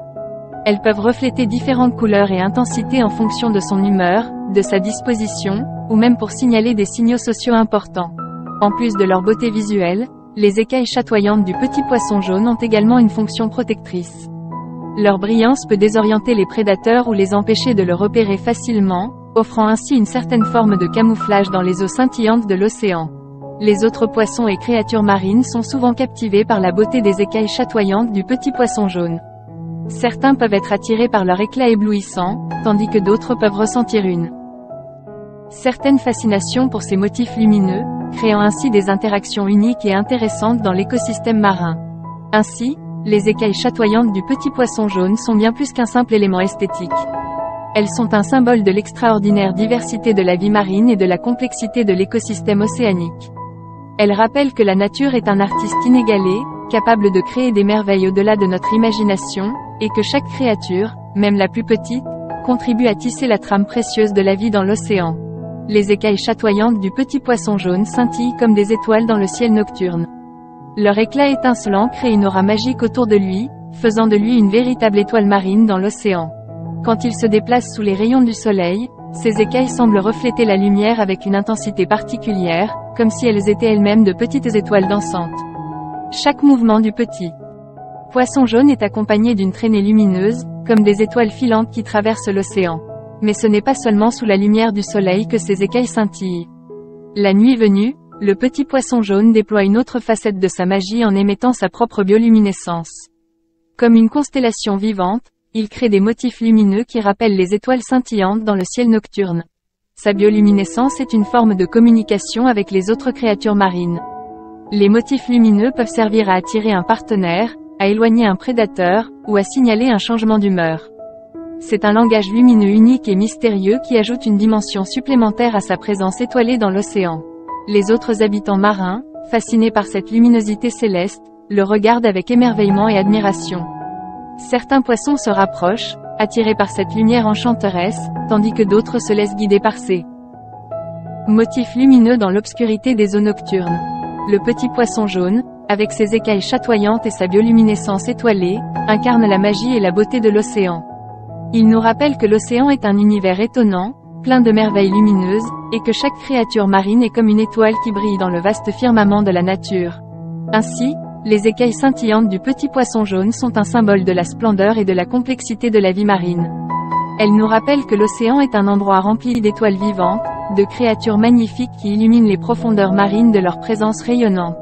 [SPEAKER 3] Elles peuvent refléter différentes couleurs et intensités en fonction de son humeur, de sa disposition, ou même pour signaler des signaux sociaux importants. En plus de leur beauté visuelle, les écailles chatoyantes du petit poisson jaune ont également une fonction protectrice. Leur brillance peut désorienter les prédateurs ou les empêcher de le repérer facilement, offrant ainsi une certaine forme de camouflage dans les eaux scintillantes de l'océan. Les autres poissons et créatures marines sont souvent captivés par la beauté des écailles chatoyantes du petit poisson jaune. Certains peuvent être attirés par leur éclat éblouissant, tandis que d'autres peuvent ressentir une certaine fascination pour ces motifs lumineux, créant ainsi des interactions uniques et intéressantes dans l'écosystème marin. Ainsi, les écailles chatoyantes du petit poisson jaune sont bien plus qu'un simple élément esthétique. Elles sont un symbole de l'extraordinaire diversité de la vie marine et de la complexité de l'écosystème océanique. Elles rappellent que la nature est un artiste inégalé, capable de créer des merveilles au-delà de notre imagination, et que chaque créature, même la plus petite, contribue à tisser la trame précieuse de la vie dans l'océan. Les écailles chatoyantes du petit poisson jaune scintillent comme des étoiles dans le ciel nocturne. Leur éclat étincelant crée une aura magique autour de lui, faisant de lui une véritable étoile marine dans l'océan. Quand il se déplace sous les rayons du soleil, ses écailles semblent refléter la lumière avec une intensité particulière, comme si elles étaient elles-mêmes de petites étoiles dansantes. Chaque mouvement du petit poisson jaune est accompagné d'une traînée lumineuse, comme des étoiles filantes qui traversent l'océan. Mais ce n'est pas seulement sous la lumière du soleil que ses écailles scintillent. La nuit venue, le petit poisson jaune déploie une autre facette de sa magie en émettant sa propre bioluminescence. Comme une constellation vivante, il crée des motifs lumineux qui rappellent les étoiles scintillantes dans le ciel nocturne. Sa bioluminescence est une forme de communication avec les autres créatures marines. Les motifs lumineux peuvent servir à attirer un partenaire, à éloigner un prédateur, ou à signaler un changement d'humeur. C'est un langage lumineux unique et mystérieux qui ajoute une dimension supplémentaire à sa présence étoilée dans l'océan. Les autres habitants marins, fascinés par cette luminosité céleste, le regardent avec émerveillement et admiration. Certains poissons se rapprochent, attirés par cette lumière enchanteresse, tandis que d'autres se laissent guider par ces motifs lumineux dans l'obscurité des eaux nocturnes. Le petit poisson jaune, avec ses écailles chatoyantes et sa bioluminescence étoilée, incarne la magie et la beauté de l'océan. Il nous rappelle que l'océan est un univers étonnant, plein de merveilles lumineuses, et que chaque créature marine est comme une étoile qui brille dans le vaste firmament de la nature. Ainsi, les écailles scintillantes du petit poisson jaune sont un symbole de la splendeur et de la complexité de la vie marine. Elles nous rappellent que l'océan est un endroit rempli d'étoiles vivantes, de créatures magnifiques qui illuminent les profondeurs marines de leur présence rayonnante.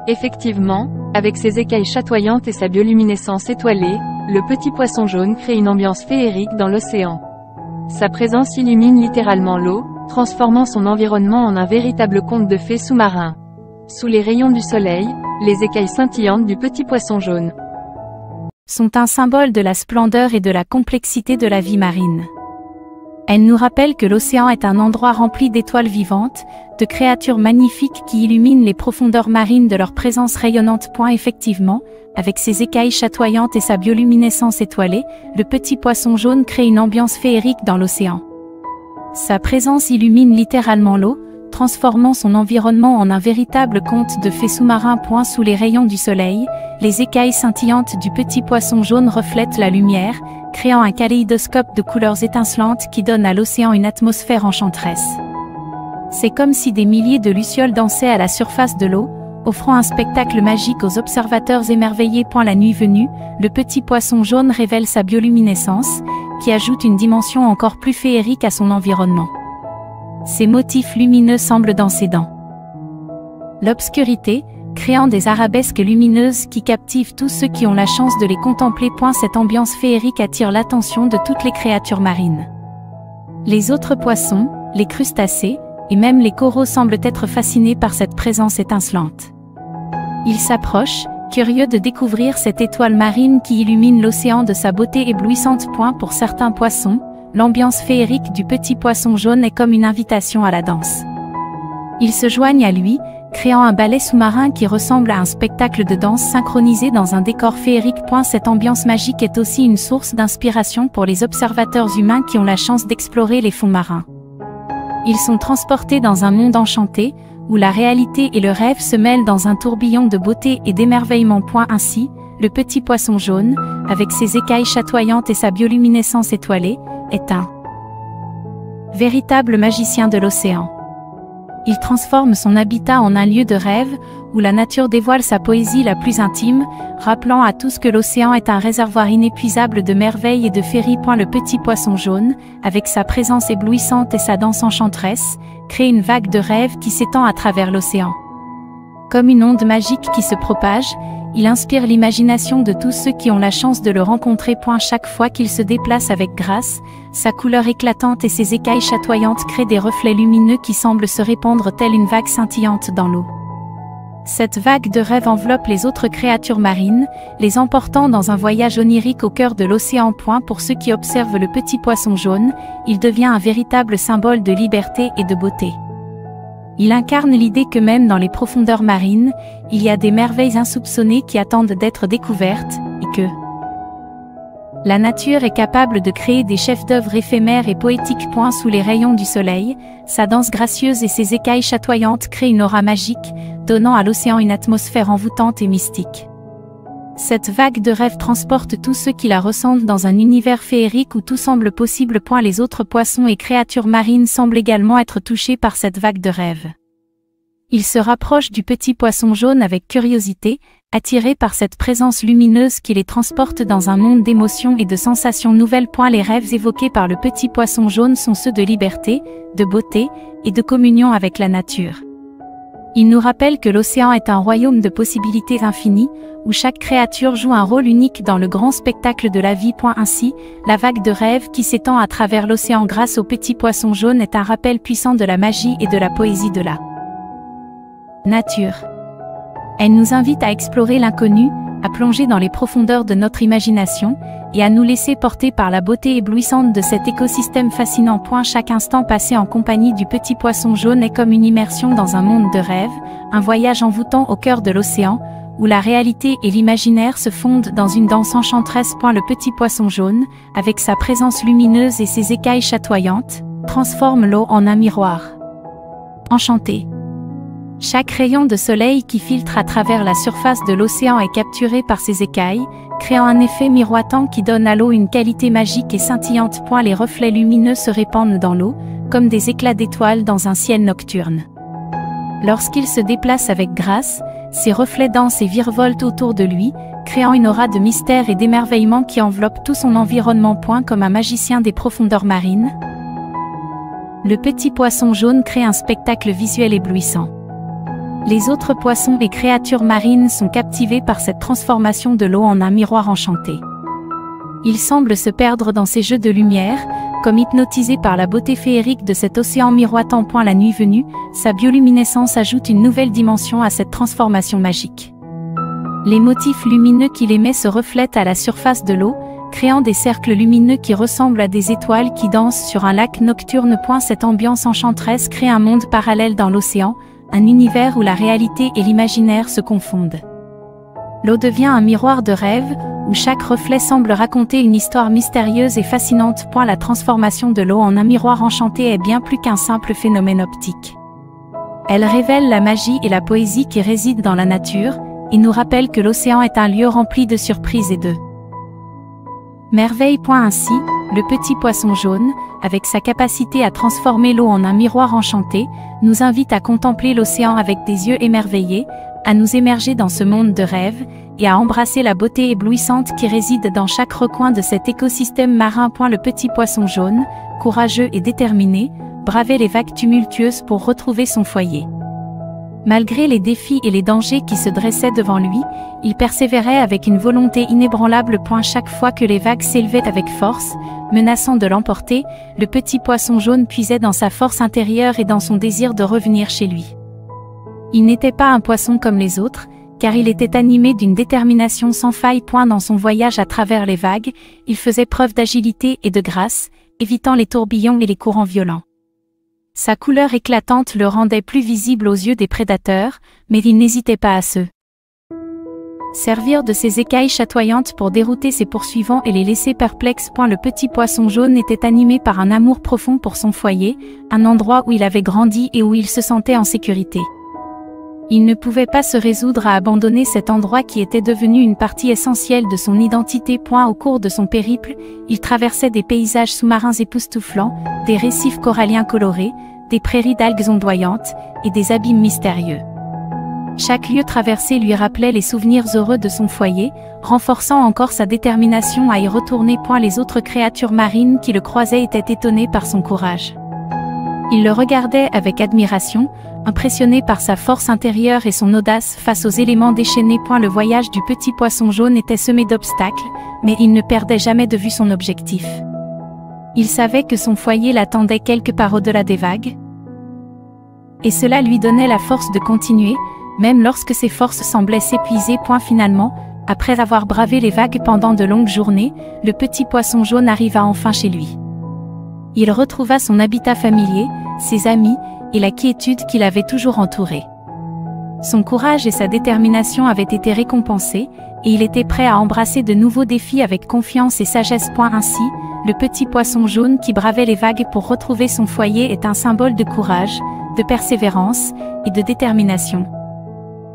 [SPEAKER 3] Effectivement, avec ses écailles chatoyantes et sa bioluminescence étoilée, le petit poisson jaune crée une ambiance féerique dans l'océan. Sa présence illumine littéralement l'eau, transformant son environnement en un véritable conte de fées sous-marin. Sous les rayons du soleil, les écailles scintillantes du petit poisson jaune
[SPEAKER 1] sont un symbole de la splendeur et de la complexité de la vie marine. Elles nous rappellent que l'océan est un endroit rempli d'étoiles vivantes, de créatures magnifiques qui illuminent les profondeurs marines de leur présence rayonnante. Effectivement, avec ses écailles chatoyantes et sa bioluminescence étoilée, le petit poisson jaune crée une ambiance féerique dans l'océan. Sa présence illumine littéralement l'eau, transformant son environnement en un véritable conte de fées sous-marin. Sous les rayons du soleil, les écailles scintillantes du petit poisson jaune reflètent la lumière, créant un kaléidoscope de couleurs étincelantes qui donne à l'océan une atmosphère enchanteresse. C'est comme si des milliers de lucioles dansaient à la surface de l'eau, offrant un spectacle magique aux observateurs émerveillés. La nuit venue, le petit poisson jaune révèle sa bioluminescence, qui ajoute une dimension encore plus féerique à son environnement. Ces motifs lumineux semblent danser dans l'obscurité, créant des arabesques lumineuses qui captivent tous ceux qui ont la chance de les contempler. Cette ambiance féerique attire l'attention de toutes les créatures marines. Les autres poissons, les crustacés, et même les coraux semblent être fascinés par cette présence étincelante. Il s'approche, curieux de découvrir cette étoile marine qui illumine l'océan de sa beauté éblouissante. Pour certains poissons, l'ambiance féerique du petit poisson jaune est comme une invitation à la danse. Ils se joignent à lui, créant un ballet sous-marin qui ressemble à un spectacle de danse synchronisé dans un décor féerique. Cette ambiance magique est aussi une source d'inspiration pour les observateurs humains qui ont la chance d'explorer les fonds marins. Ils sont transportés dans un monde enchanté, où la réalité et le rêve se mêlent dans un tourbillon de beauté et d'émerveillement. Ainsi, le petit poisson jaune, avec ses écailles chatoyantes et sa bioluminescence étoilée, est un véritable magicien de l'océan. Il transforme son habitat en un lieu de rêve, où la nature dévoile sa poésie la plus intime, rappelant à tous que l'océan est un réservoir inépuisable de merveilles et de féerie. Le petit poisson jaune, avec sa présence éblouissante et sa danse enchanteresse, crée une vague de rêve qui s'étend à travers l'océan. Comme une onde magique qui se propage, il inspire l'imagination de tous ceux qui ont la chance de le rencontrer. Chaque fois qu'il se déplace avec grâce, sa couleur éclatante et ses écailles chatoyantes créent des reflets lumineux qui semblent se répandre telle une vague scintillante dans l'eau. Cette vague de rêve enveloppe les autres créatures marines, les emportant dans un voyage onirique au cœur de l'océan. Pour ceux qui observent le petit poisson jaune, il devient un véritable symbole de liberté et de beauté. Il incarne l'idée que même dans les profondeurs marines, il y a des merveilles insoupçonnées qui attendent d'être découvertes, et que la nature est capable de créer des chefs-d'œuvre éphémères et poétiques. Sous les rayons du soleil, sa danse gracieuse et ses écailles chatoyantes créent une aura magique, donnant à l'océan une atmosphère envoûtante et mystique. Cette vague de rêve transporte tous ceux qui la ressentent dans un univers féerique où tout semble possible. Les autres poissons et créatures marines semblent également être touchés par cette vague de rêve. Ils se rapprochent du petit poisson jaune avec curiosité, attirés par cette présence lumineuse qui les transporte dans un monde d'émotions et de sensations nouvelles. Les rêves évoqués par le petit poisson jaune sont ceux de liberté, de beauté et de communion avec la nature. Il nous rappelle que l'océan est un royaume de possibilités infinies, où chaque créature joue un rôle unique dans le grand spectacle de la vie. Ainsi, la vague de rêve qui s'étend à travers l'océan grâce au petit poisson jaune est un rappel puissant de la magie et de la poésie de la nature. Elle nous invite à explorer l'inconnu, à plonger dans les profondeurs de notre imagination, et à nous laisser porter par la beauté éblouissante de cet écosystème fascinant. Chaque instant passé en compagnie du petit poisson jaune est comme une immersion dans un monde de rêve, un voyage envoûtant au cœur de l'océan, où la réalité et l'imaginaire se fondent dans une danse enchanteresse. Le petit poisson jaune, avec sa présence lumineuse et ses écailles chatoyantes, transforme l'eau en un miroir enchanté. Chaque rayon de soleil qui filtre à travers la surface de l'océan est capturé par ses écailles, créant un effet miroitant qui donne à l'eau une qualité magique et scintillante. Les reflets lumineux se répandent dans l'eau, comme des éclats d'étoiles dans un ciel nocturne. Lorsqu'il se déplace avec grâce, ses reflets dansent et virevoltent autour de lui, créant une aura de mystère et d'émerveillement qui enveloppe tout son environnement. Comme un magicien des profondeurs marines, le petit poisson jaune crée un spectacle visuel éblouissant. Les autres poissons et créatures marines sont captivés par cette transformation de l'eau en un miroir enchanté. Ils semblent se perdre dans ces jeux de lumière, comme hypnotisés par la beauté féerique de cet océan miroitant. La nuit venue, sa bioluminescence ajoute une nouvelle dimension à cette transformation magique. Les motifs lumineux qu'il émet se reflètent à la surface de l'eau, créant des cercles lumineux qui ressemblent à des étoiles qui dansent sur un lac nocturne. Cette ambiance enchanteresse crée un monde parallèle dans l'océan, un univers où la réalité et l'imaginaire se confondent. L'eau devient un miroir de rêve, où chaque reflet semble raconter une histoire mystérieuse et fascinante. La transformation de l'eau en un miroir enchanté est bien plus qu'un simple phénomène optique. Elle révèle la magie et la poésie qui résident dans la nature, et nous rappelle que l'océan est un lieu rempli de surprises et de merveilles. Ainsi, le petit poisson jaune, avec sa capacité à transformer l'eau en un miroir enchanté, nous invite à contempler l'océan avec des yeux émerveillés, à nous émerger dans ce monde de rêve, et à embrasser la beauté éblouissante qui réside dans chaque recoin de cet écosystème marin. Le petit poisson jaune, courageux et déterminé, bravait les vagues tumultueuses pour retrouver son foyer. Malgré les défis et les dangers qui se dressaient devant lui, il persévérait avec une volonté inébranlable. Chaque fois que les vagues s'élevaient avec force, menaçant de l'emporter, le petit poisson jaune puisait dans sa force intérieure et dans son désir de revenir chez lui. Il n'était pas un poisson comme les autres, car il était animé d'une détermination sans faille. Dans son voyage à travers les vagues, il faisait preuve d'agilité et de grâce, évitant les tourbillons et les courants violents. Sa couleur éclatante le rendait plus visible aux yeux des prédateurs, mais il n'hésitait pas à se servir de ses écailles chatoyantes pour dérouter ses poursuivants et les laisser perplexes. Le petit poisson jaune était animé par un amour profond pour son foyer, un endroit où il avait grandi et où il se sentait en sécurité. Il ne pouvait pas se résoudre à abandonner cet endroit qui était devenu une partie essentielle de son identité. Au cours de son périple, il traversait des paysages sous-marins époustouflants, des récifs coralliens colorés, des prairies d'algues ondoyantes et des abîmes mystérieux. Chaque lieu traversé lui rappelait les souvenirs heureux de son foyer, renforçant encore sa détermination à y retourner. Les autres créatures marines qui le croisaient étaient étonnées par son courage. Ils le regardaient avec admiration, impressionnés par sa force intérieure et son audace face aux éléments déchaînés. Le voyage du petit poisson jaune était semé d'obstacles, mais il ne perdait jamais de vue son objectif. Il savait que son foyer l'attendait quelque part au-delà des vagues, et cela lui donnait la force de continuer, même lorsque ses forces semblaient s'épuiser. Finalement, après avoir bravé les vagues pendant de longues journées, le petit poisson jaune arriva enfin chez lui. Il retrouva son habitat familier, ses amis, et la quiétude qui l'avait toujours entouré. Son courage et sa détermination avaient été récompensés, et il était prêt à embrasser de nouveaux défis avec confiance et sagesse. Ainsi, le petit poisson jaune qui bravait les vagues pour retrouver son foyer est un symbole de courage, de persévérance et de détermination.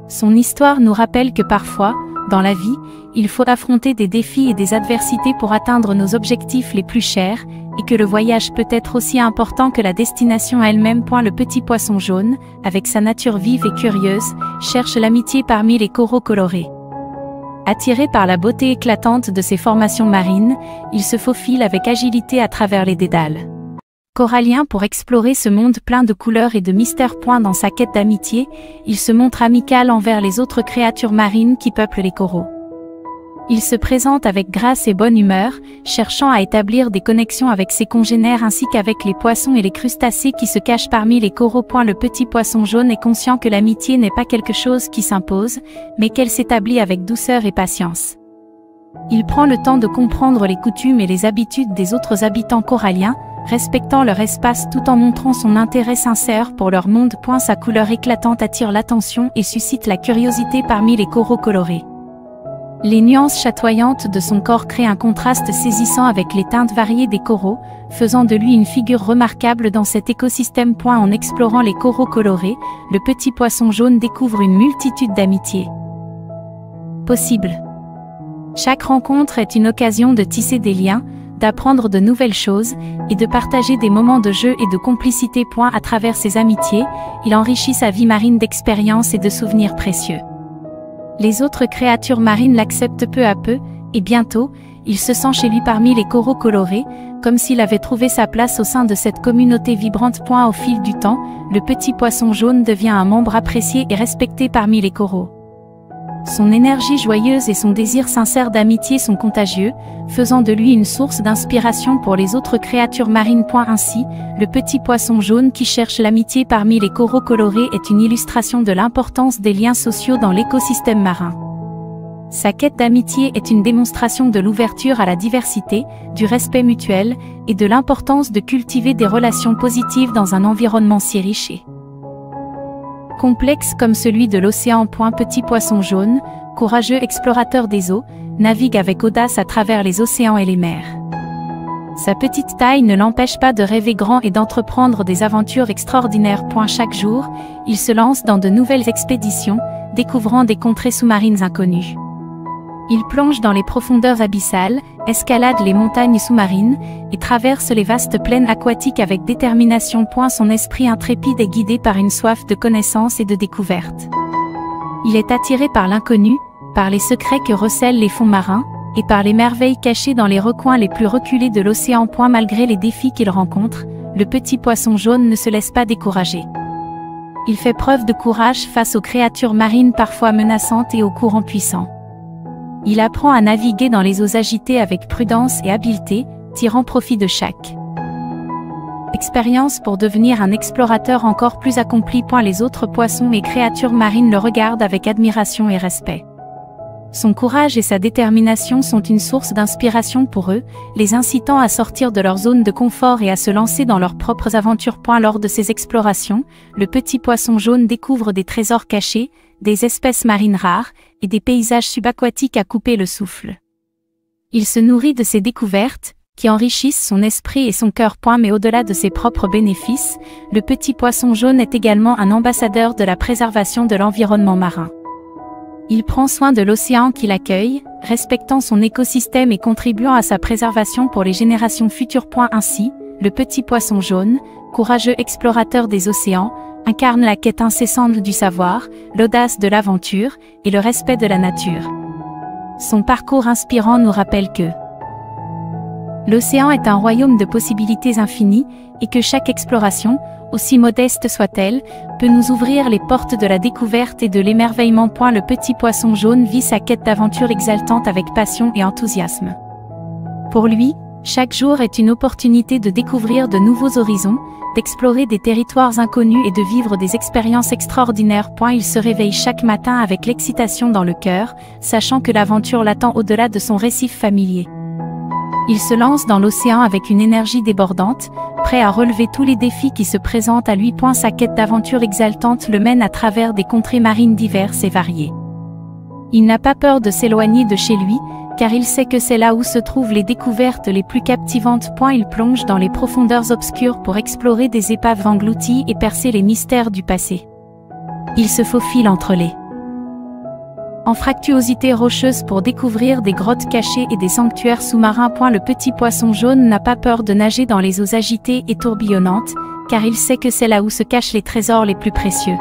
[SPEAKER 1] Son histoire nous rappelle que parfois, dans la vie, il faut affronter des défis et des adversités pour atteindre nos objectifs les plus chers, et que le voyage peut être aussi important que la destination elle-même. Le petit poisson jaune, avec sa nature vive et curieuse, cherche l'amitié parmi les coraux colorés. Attiré par la beauté éclatante de ses formations marines, il se faufile avec agilité à travers les dédales coralliens pour explorer ce monde plein de couleurs et de mystères. Dans sa quête d'amitié, il se montre amical envers les autres créatures marines qui peuplent les coraux. Il se présente avec grâce et bonne humeur, cherchant à établir des connexions avec ses congénères ainsi qu'avec les poissons et les crustacés qui se cachent parmi les coraux. Le petit poisson jaune est conscient que l'amitié n'est pas quelque chose qui s'impose, mais qu'elle s'établit avec douceur et patience. Il prend le temps de comprendre les coutumes et les habitudes des autres habitants coralliens, respectant leur espace tout en montrant son intérêt sincère pour leur monde. Sa couleur éclatante attire l'attention et suscite la curiosité parmi les coraux colorés. Les nuances chatoyantes de son corps créent un contraste saisissant avec les teintes variées des coraux, faisant de lui une figure remarquable dans cet écosystème. En explorant les coraux colorés, le petit poisson jaune découvre une multitude d'amitiés possibles. Chaque rencontre est une occasion de tisser des liens, d'apprendre de nouvelles choses, et de partager des moments de jeu et de complicité. À travers ses amitiés, il enrichit sa vie marine d'expériences et de souvenirs précieux. Les autres créatures marines l'acceptent peu à peu, et bientôt, il se sent chez lui parmi les coraux colorés, comme s'il avait trouvé sa place au sein de cette communauté vibrante. Au fil du temps, le petit poisson jaune devient un membre apprécié et respecté parmi les coraux. Son énergie joyeuse et son désir sincère d'amitié sont contagieux, faisant de lui une source d'inspiration pour les autres créatures marines. Ainsi, le petit poisson jaune qui cherche l'amitié parmi les coraux colorés est une illustration de l'importance des liens sociaux dans l'écosystème marin. Sa quête d'amitié est une démonstration de l'ouverture à la diversité, du respect mutuel, et de l'importance de cultiver des relations positives dans un environnement si riche et complexe comme celui de l'océan. Petit poisson jaune, courageux explorateur des eaux, navigue avec audace à travers les océans et les mers. Sa petite taille ne l'empêche pas de rêver grand et d'entreprendre des aventures extraordinaires. Chaque jour, il se lance dans de nouvelles expéditions, découvrant des contrées sous-marines inconnues. Il plonge dans les profondeurs abyssales, escalade les montagnes sous-marines, et traverse les vastes plaines aquatiques avec détermination. Son esprit intrépide est guidé par une soif de connaissance et de découverte. Il est attiré par l'inconnu, par les secrets que recèlent les fonds marins, et par les merveilles cachées dans les recoins les plus reculés de l'océan. Malgré les défis qu'il rencontre, le petit poisson jaune ne se laisse pas décourager. Il fait preuve de courage face aux créatures marines parfois menaçantes et aux courants puissants. Il apprend à naviguer dans les eaux agitées avec prudence et habileté, tirant profit de chaque expérience pour devenir un explorateur encore plus accompli. Les autres poissons et créatures marines le regardent avec admiration et respect. Son courage et sa détermination sont une source d'inspiration pour eux, les incitant à sortir de leur zone de confort et à se lancer dans leurs propres aventures. Lors de ses explorations, le petit poisson jaune découvre des trésors cachés, des espèces marines rares, et des paysages subaquatiques à couper le souffle. Il se nourrit de ces découvertes, qui enrichissent son esprit et son cœur. Mais au-delà de ses propres bénéfices, le petit poisson jaune est également un ambassadeur de la préservation de l'environnement marin. Il prend soin de l'océan qui l'accueille, respectant son écosystème et contribuant à sa préservation pour les générations futures. Ainsi, le petit poisson jaune, courageux explorateur des océans, incarne la quête incessante du savoir, l'audace de l'aventure et le respect de la nature. Son parcours inspirant nous rappelle que l'océan est un royaume de possibilités infinies et que chaque exploration, aussi modeste soit-elle, peut nous ouvrir les portes de la découverte et de l'émerveillement. Le petit poisson jaune vit sa quête d'aventure exaltante avec passion et enthousiasme. Pour lui, chaque jour est une opportunité de découvrir de nouveaux horizons, d'explorer des territoires inconnus et de vivre des expériences extraordinaires. Il se réveille chaque matin avec l'excitation dans le cœur, sachant que l'aventure l'attend au-delà de son récif familier. Il se lance dans l'océan avec une énergie débordante, prêt à relever tous les défis qui se présentent à lui. Sa quête d'aventure exaltante le mène à travers des contrées marines diverses et variées. Il n'a pas peur de s'éloigner de chez lui, car il sait que c'est là où se trouvent les découvertes les plus captivantes. Il plonge dans les profondeurs obscures pour explorer des épaves englouties et percer les mystères du passé. Il se faufile entre les anfractuosités rocheuses pour découvrir des grottes cachées et des sanctuaires sous-marins. Le petit poisson jaune n'a pas peur de nager dans les eaux agitées et tourbillonnantes, car il sait que c'est là où se cachent les trésors les plus précieux.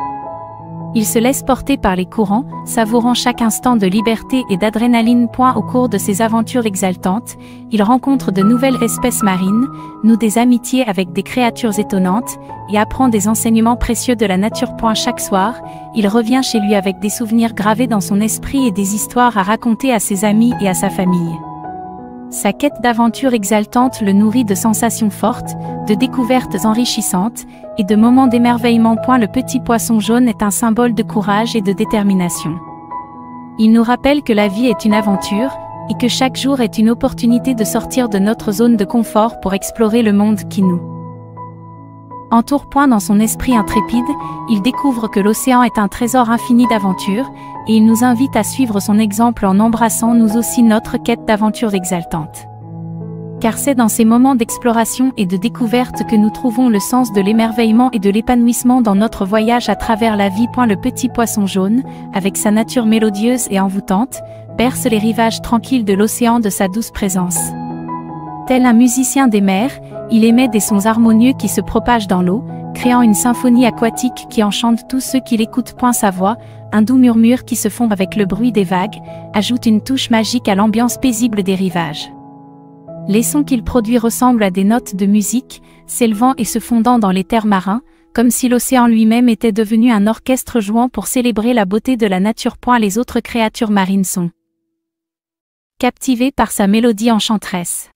[SPEAKER 1] Il se laisse porter par les courants, savourant chaque instant de liberté et d'adrénaline. Au cours de ses aventures exaltantes, il rencontre de nouvelles espèces marines, noue des amitiés avec des créatures étonnantes, et apprend des enseignements précieux de la nature. Chaque soir, il revient chez lui avec des souvenirs gravés dans son esprit et des histoires à raconter à ses amis et à sa famille. Sa quête d'aventure exaltante le nourrit de sensations fortes, de découvertes enrichissantes, et de moments d'émerveillement. Le petit poisson jaune est un symbole de courage et de détermination. Il nous rappelle que la vie est une aventure, et que chaque jour est une opportunité de sortir de notre zone de confort pour explorer le monde qui nous entoure. Dans son esprit intrépide, il découvre que l'océan est un trésor infini d'aventures, et il nous invite à suivre son exemple en embrassant nous aussi notre quête d'aventures exaltantes. Car c'est dans ces moments d'exploration et de découverte que nous trouvons le sens de l'émerveillement et de l'épanouissement dans notre voyage à travers la vie. Le petit poisson jaune, avec sa nature mélodieuse et envoûtante, berce les rivages tranquilles de l'océan de sa douce présence. Tel un musicien des mers, il émet des sons harmonieux qui se propagent dans l'eau, créant une symphonie aquatique qui enchante tous ceux qui l'écoutent. Sa voix, un doux murmure qui se fond avec le bruit des vagues, ajoute une touche magique à l'ambiance paisible des rivages. Les sons qu'il produit ressemblent à des notes de musique, s'élevant et se fondant dans les terres marins, comme si l'océan lui-même était devenu un orchestre jouant pour célébrer la beauté de la nature. Les autres créatures marines sont captivées par sa mélodie enchanteresse.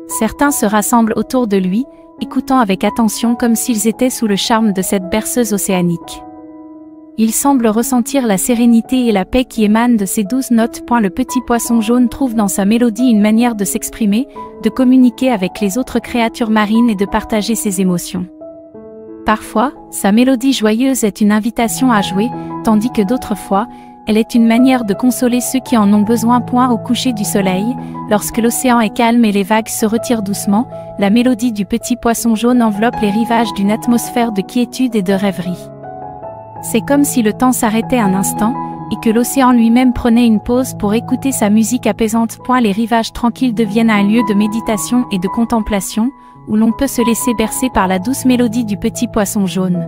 [SPEAKER 1] Certains se rassemblent autour de lui, écoutant avec attention comme s'ils étaient sous le charme de cette berceuse océanique. Ils semblent ressentir la sérénité et la paix qui émanent de ces douces notes. Le petit poisson jaune trouve dans sa mélodie une manière de s'exprimer, de communiquer avec les autres créatures marines et de partager ses émotions. Parfois, sa mélodie joyeuse est une invitation à jouer, tandis que d'autres fois, elle est une manière de consoler ceux qui en ont besoin. Au coucher du soleil, lorsque l'océan est calme et les vagues se retirent doucement, la mélodie du petit poisson jaune enveloppe les rivages d'une atmosphère de quiétude et de rêverie. C'est comme si le temps s'arrêtait un instant, et que l'océan lui-même prenait une pause pour écouter sa musique apaisante. Les rivages tranquilles deviennent un lieu de méditation et de contemplation, où l'on peut se laisser bercer par la douce mélodie du petit poisson jaune.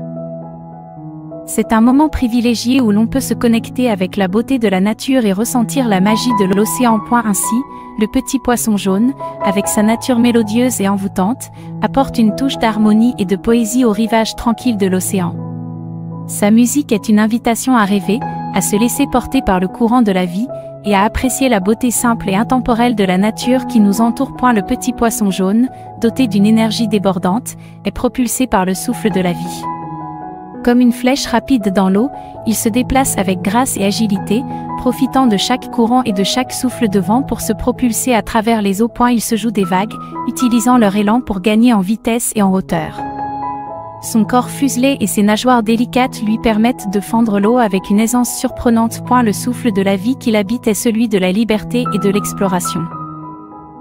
[SPEAKER 1] C'est un moment privilégié où l'on peut se connecter avec la beauté de la nature et ressentir la magie de l'océan. Ainsi, le petit poisson jaune, avec sa nature mélodieuse et envoûtante, apporte une touche d'harmonie et de poésie aux rivages tranquilles de l'océan. Sa musique est une invitation à rêver, à se laisser porter par le courant de la vie, et à apprécier la beauté simple et intemporelle de la nature qui nous entoure. Le petit poisson jaune, doté d'une énergie débordante, est propulsé par le souffle de la vie. Comme une flèche rapide dans l'eau, il se déplace avec grâce et agilité, profitant de chaque courant et de chaque souffle de vent pour se propulser à travers les eaux. Il se joue des vagues, utilisant leur élan pour gagner en vitesse et en hauteur. Son corps fuselé et ses nageoires délicates lui permettent de fendre l'eau avec une aisance surprenante. Le souffle de la vie qu'il habite est celui de la liberté et de l'exploration.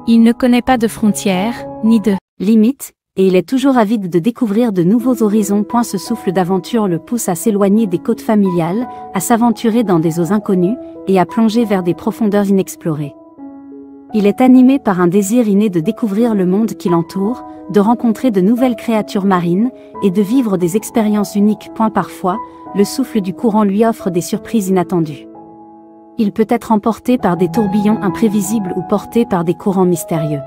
[SPEAKER 1] Il ne connaît pas de frontières, ni de
[SPEAKER 2] limites, et il est toujours avide de découvrir de nouveaux horizons. Ce souffle d'aventure le pousse à s'éloigner des côtes familiales, à s'aventurer dans des eaux inconnues, et à plonger vers des profondeurs inexplorées. Il est animé par un désir inné de découvrir le monde qui l'entoure, de rencontrer de nouvelles créatures marines, et de vivre des expériences uniques. Parfois, le souffle du courant lui offre des surprises inattendues. Il peut être emporté par des tourbillons imprévisibles ou porté par des courants mystérieux.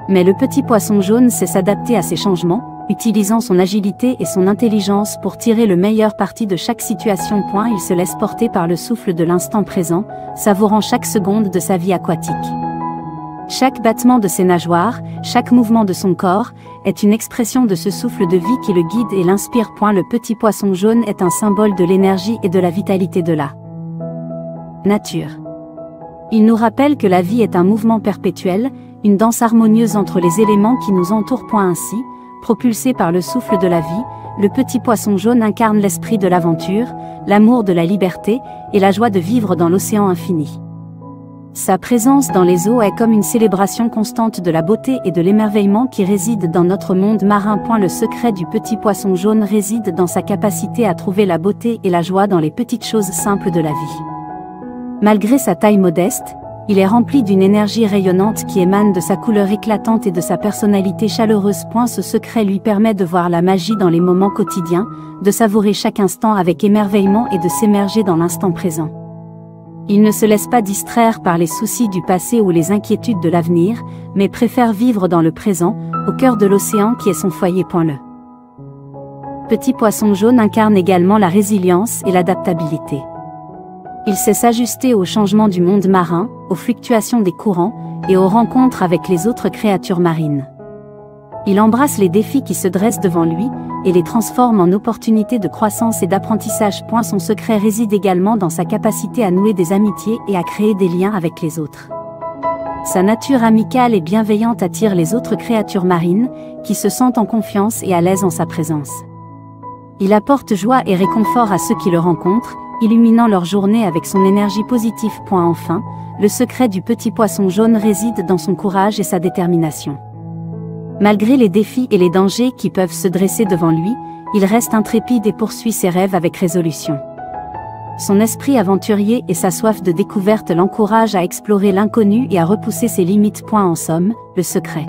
[SPEAKER 2] Mais le petit poisson jaune sait s'adapter à ces changements, utilisant son agilité et son intelligence pour tirer le meilleur parti de chaque situation. Il se laisse porter par le souffle de l'instant présent, savourant chaque seconde de sa vie aquatique. Chaque battement de ses nageoires, chaque mouvement de son corps, est une expression de ce souffle de vie qui le guide et l'inspire. Le petit poisson jaune est un symbole de l'énergie et de la vitalité de la nature. Il nous rappelle que la vie est un mouvement perpétuel, une danse harmonieuse entre les éléments qui nous entourent. Ainsi, propulsé par le souffle de la vie, le petit poisson jaune incarne l'esprit de l'aventure, l'amour de la liberté, et la joie de vivre dans l'océan infini. Sa présence dans les eaux est comme une célébration constante de la beauté et de l'émerveillement qui réside dans notre monde marin. Le secret du petit poisson jaune réside dans sa capacité à trouver la beauté et la joie dans les petites choses simples de la vie. Malgré sa taille modeste, il est rempli d'une énergie rayonnante qui émane de sa couleur éclatante et de sa personnalité chaleureuse. Ce secret lui permet de voir la magie dans les moments quotidiens, de savourer chaque instant avec émerveillement et de s'immerger dans l'instant présent. Il ne se laisse pas distraire par les soucis du passé ou les inquiétudes de l'avenir, mais préfère vivre dans le présent, au cœur de l'océan qui est son foyer. Le petit poisson jaune incarne également la résilience et l'adaptabilité. Il sait s'ajuster aux changements du monde marin, aux fluctuations des courants, et aux rencontres avec les autres créatures marines. Il embrasse les défis qui se dressent devant lui, et les transforme en opportunités de croissance et d'apprentissage. Son secret réside également dans sa capacité à nouer des amitiés et à créer des liens avec les autres. Sa nature amicale et bienveillante attire les autres créatures marines, qui se sentent en confiance et à l'aise en sa présence. Il apporte joie et réconfort à ceux qui le rencontrent, illuminant leur journée avec son énergie positive. Enfin, le secret du petit poisson jaune réside dans son courage et sa détermination. Malgré les défis et les dangers qui peuvent se dresser devant lui, il reste intrépide et poursuit ses rêves avec résolution. Son esprit aventurier et sa soif de découverte l'encouragent à explorer l'inconnu et à repousser ses limites. En somme, le secret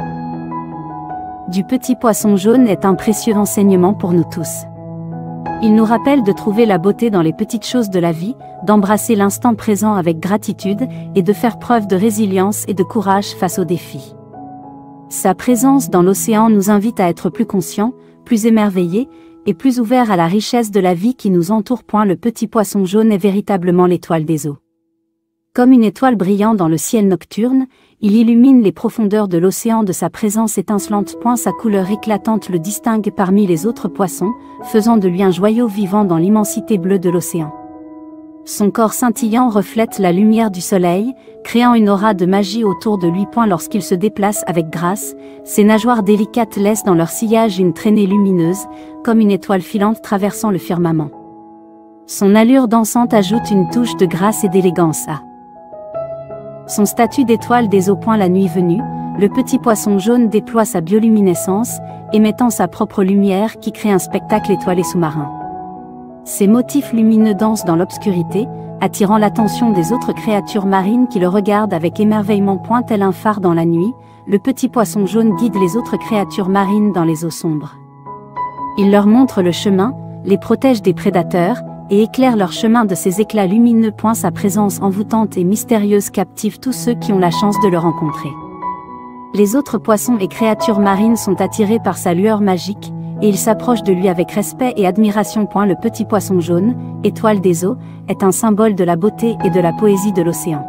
[SPEAKER 2] du petit poisson jaune est un précieux enseignement pour nous tous. Il nous rappelle de trouver la beauté dans les petites choses de la vie, d'embrasser l'instant présent avec gratitude et de faire preuve de résilience et de courage face aux défis. Sa présence dans l'océan nous invite à être plus conscients, plus émerveillés et plus ouverts à la richesse de la vie qui nous entoure. Le petit poisson jaune est véritablement l'étoile des eaux. Comme une étoile brillant dans le ciel nocturne, il illumine les profondeurs de l'océan de sa présence étincelante. Sa couleur éclatante le distingue parmi les autres poissons, faisant de lui un joyau vivant dans l'immensité bleue de l'océan. Son corps scintillant reflète la lumière du soleil, créant une aura de magie autour de lui. Lorsqu'il se déplace avec grâce, ses nageoires délicates laissent dans leur sillage une traînée lumineuse, comme une étoile filante traversant le firmament. Son allure dansante ajoute une touche de grâce et d'élégance à son statut d'étoile des eaux. La nuit venue, le petit poisson jaune déploie sa bioluminescence, émettant sa propre lumière qui crée un spectacle étoilé sous-marin. Ses motifs lumineux dansent dans l'obscurité, attirant l'attention des autres créatures marines qui le regardent avec émerveillement. Tel un phare dans la nuit, le petit poisson jaune guide les autres créatures marines dans les eaux sombres. Il leur montre le chemin, les protège des prédateurs, et éclaire leur chemin de ses éclats lumineux. Sa présence envoûtante et mystérieuse captive tous ceux qui ont la chance de le rencontrer. Les autres poissons et créatures marines sont attirés par sa lueur magique, et il s'approche de lui avec respect et admiration. Le petit poisson jaune, étoile des eaux, est un symbole de la beauté et de la poésie de l'océan.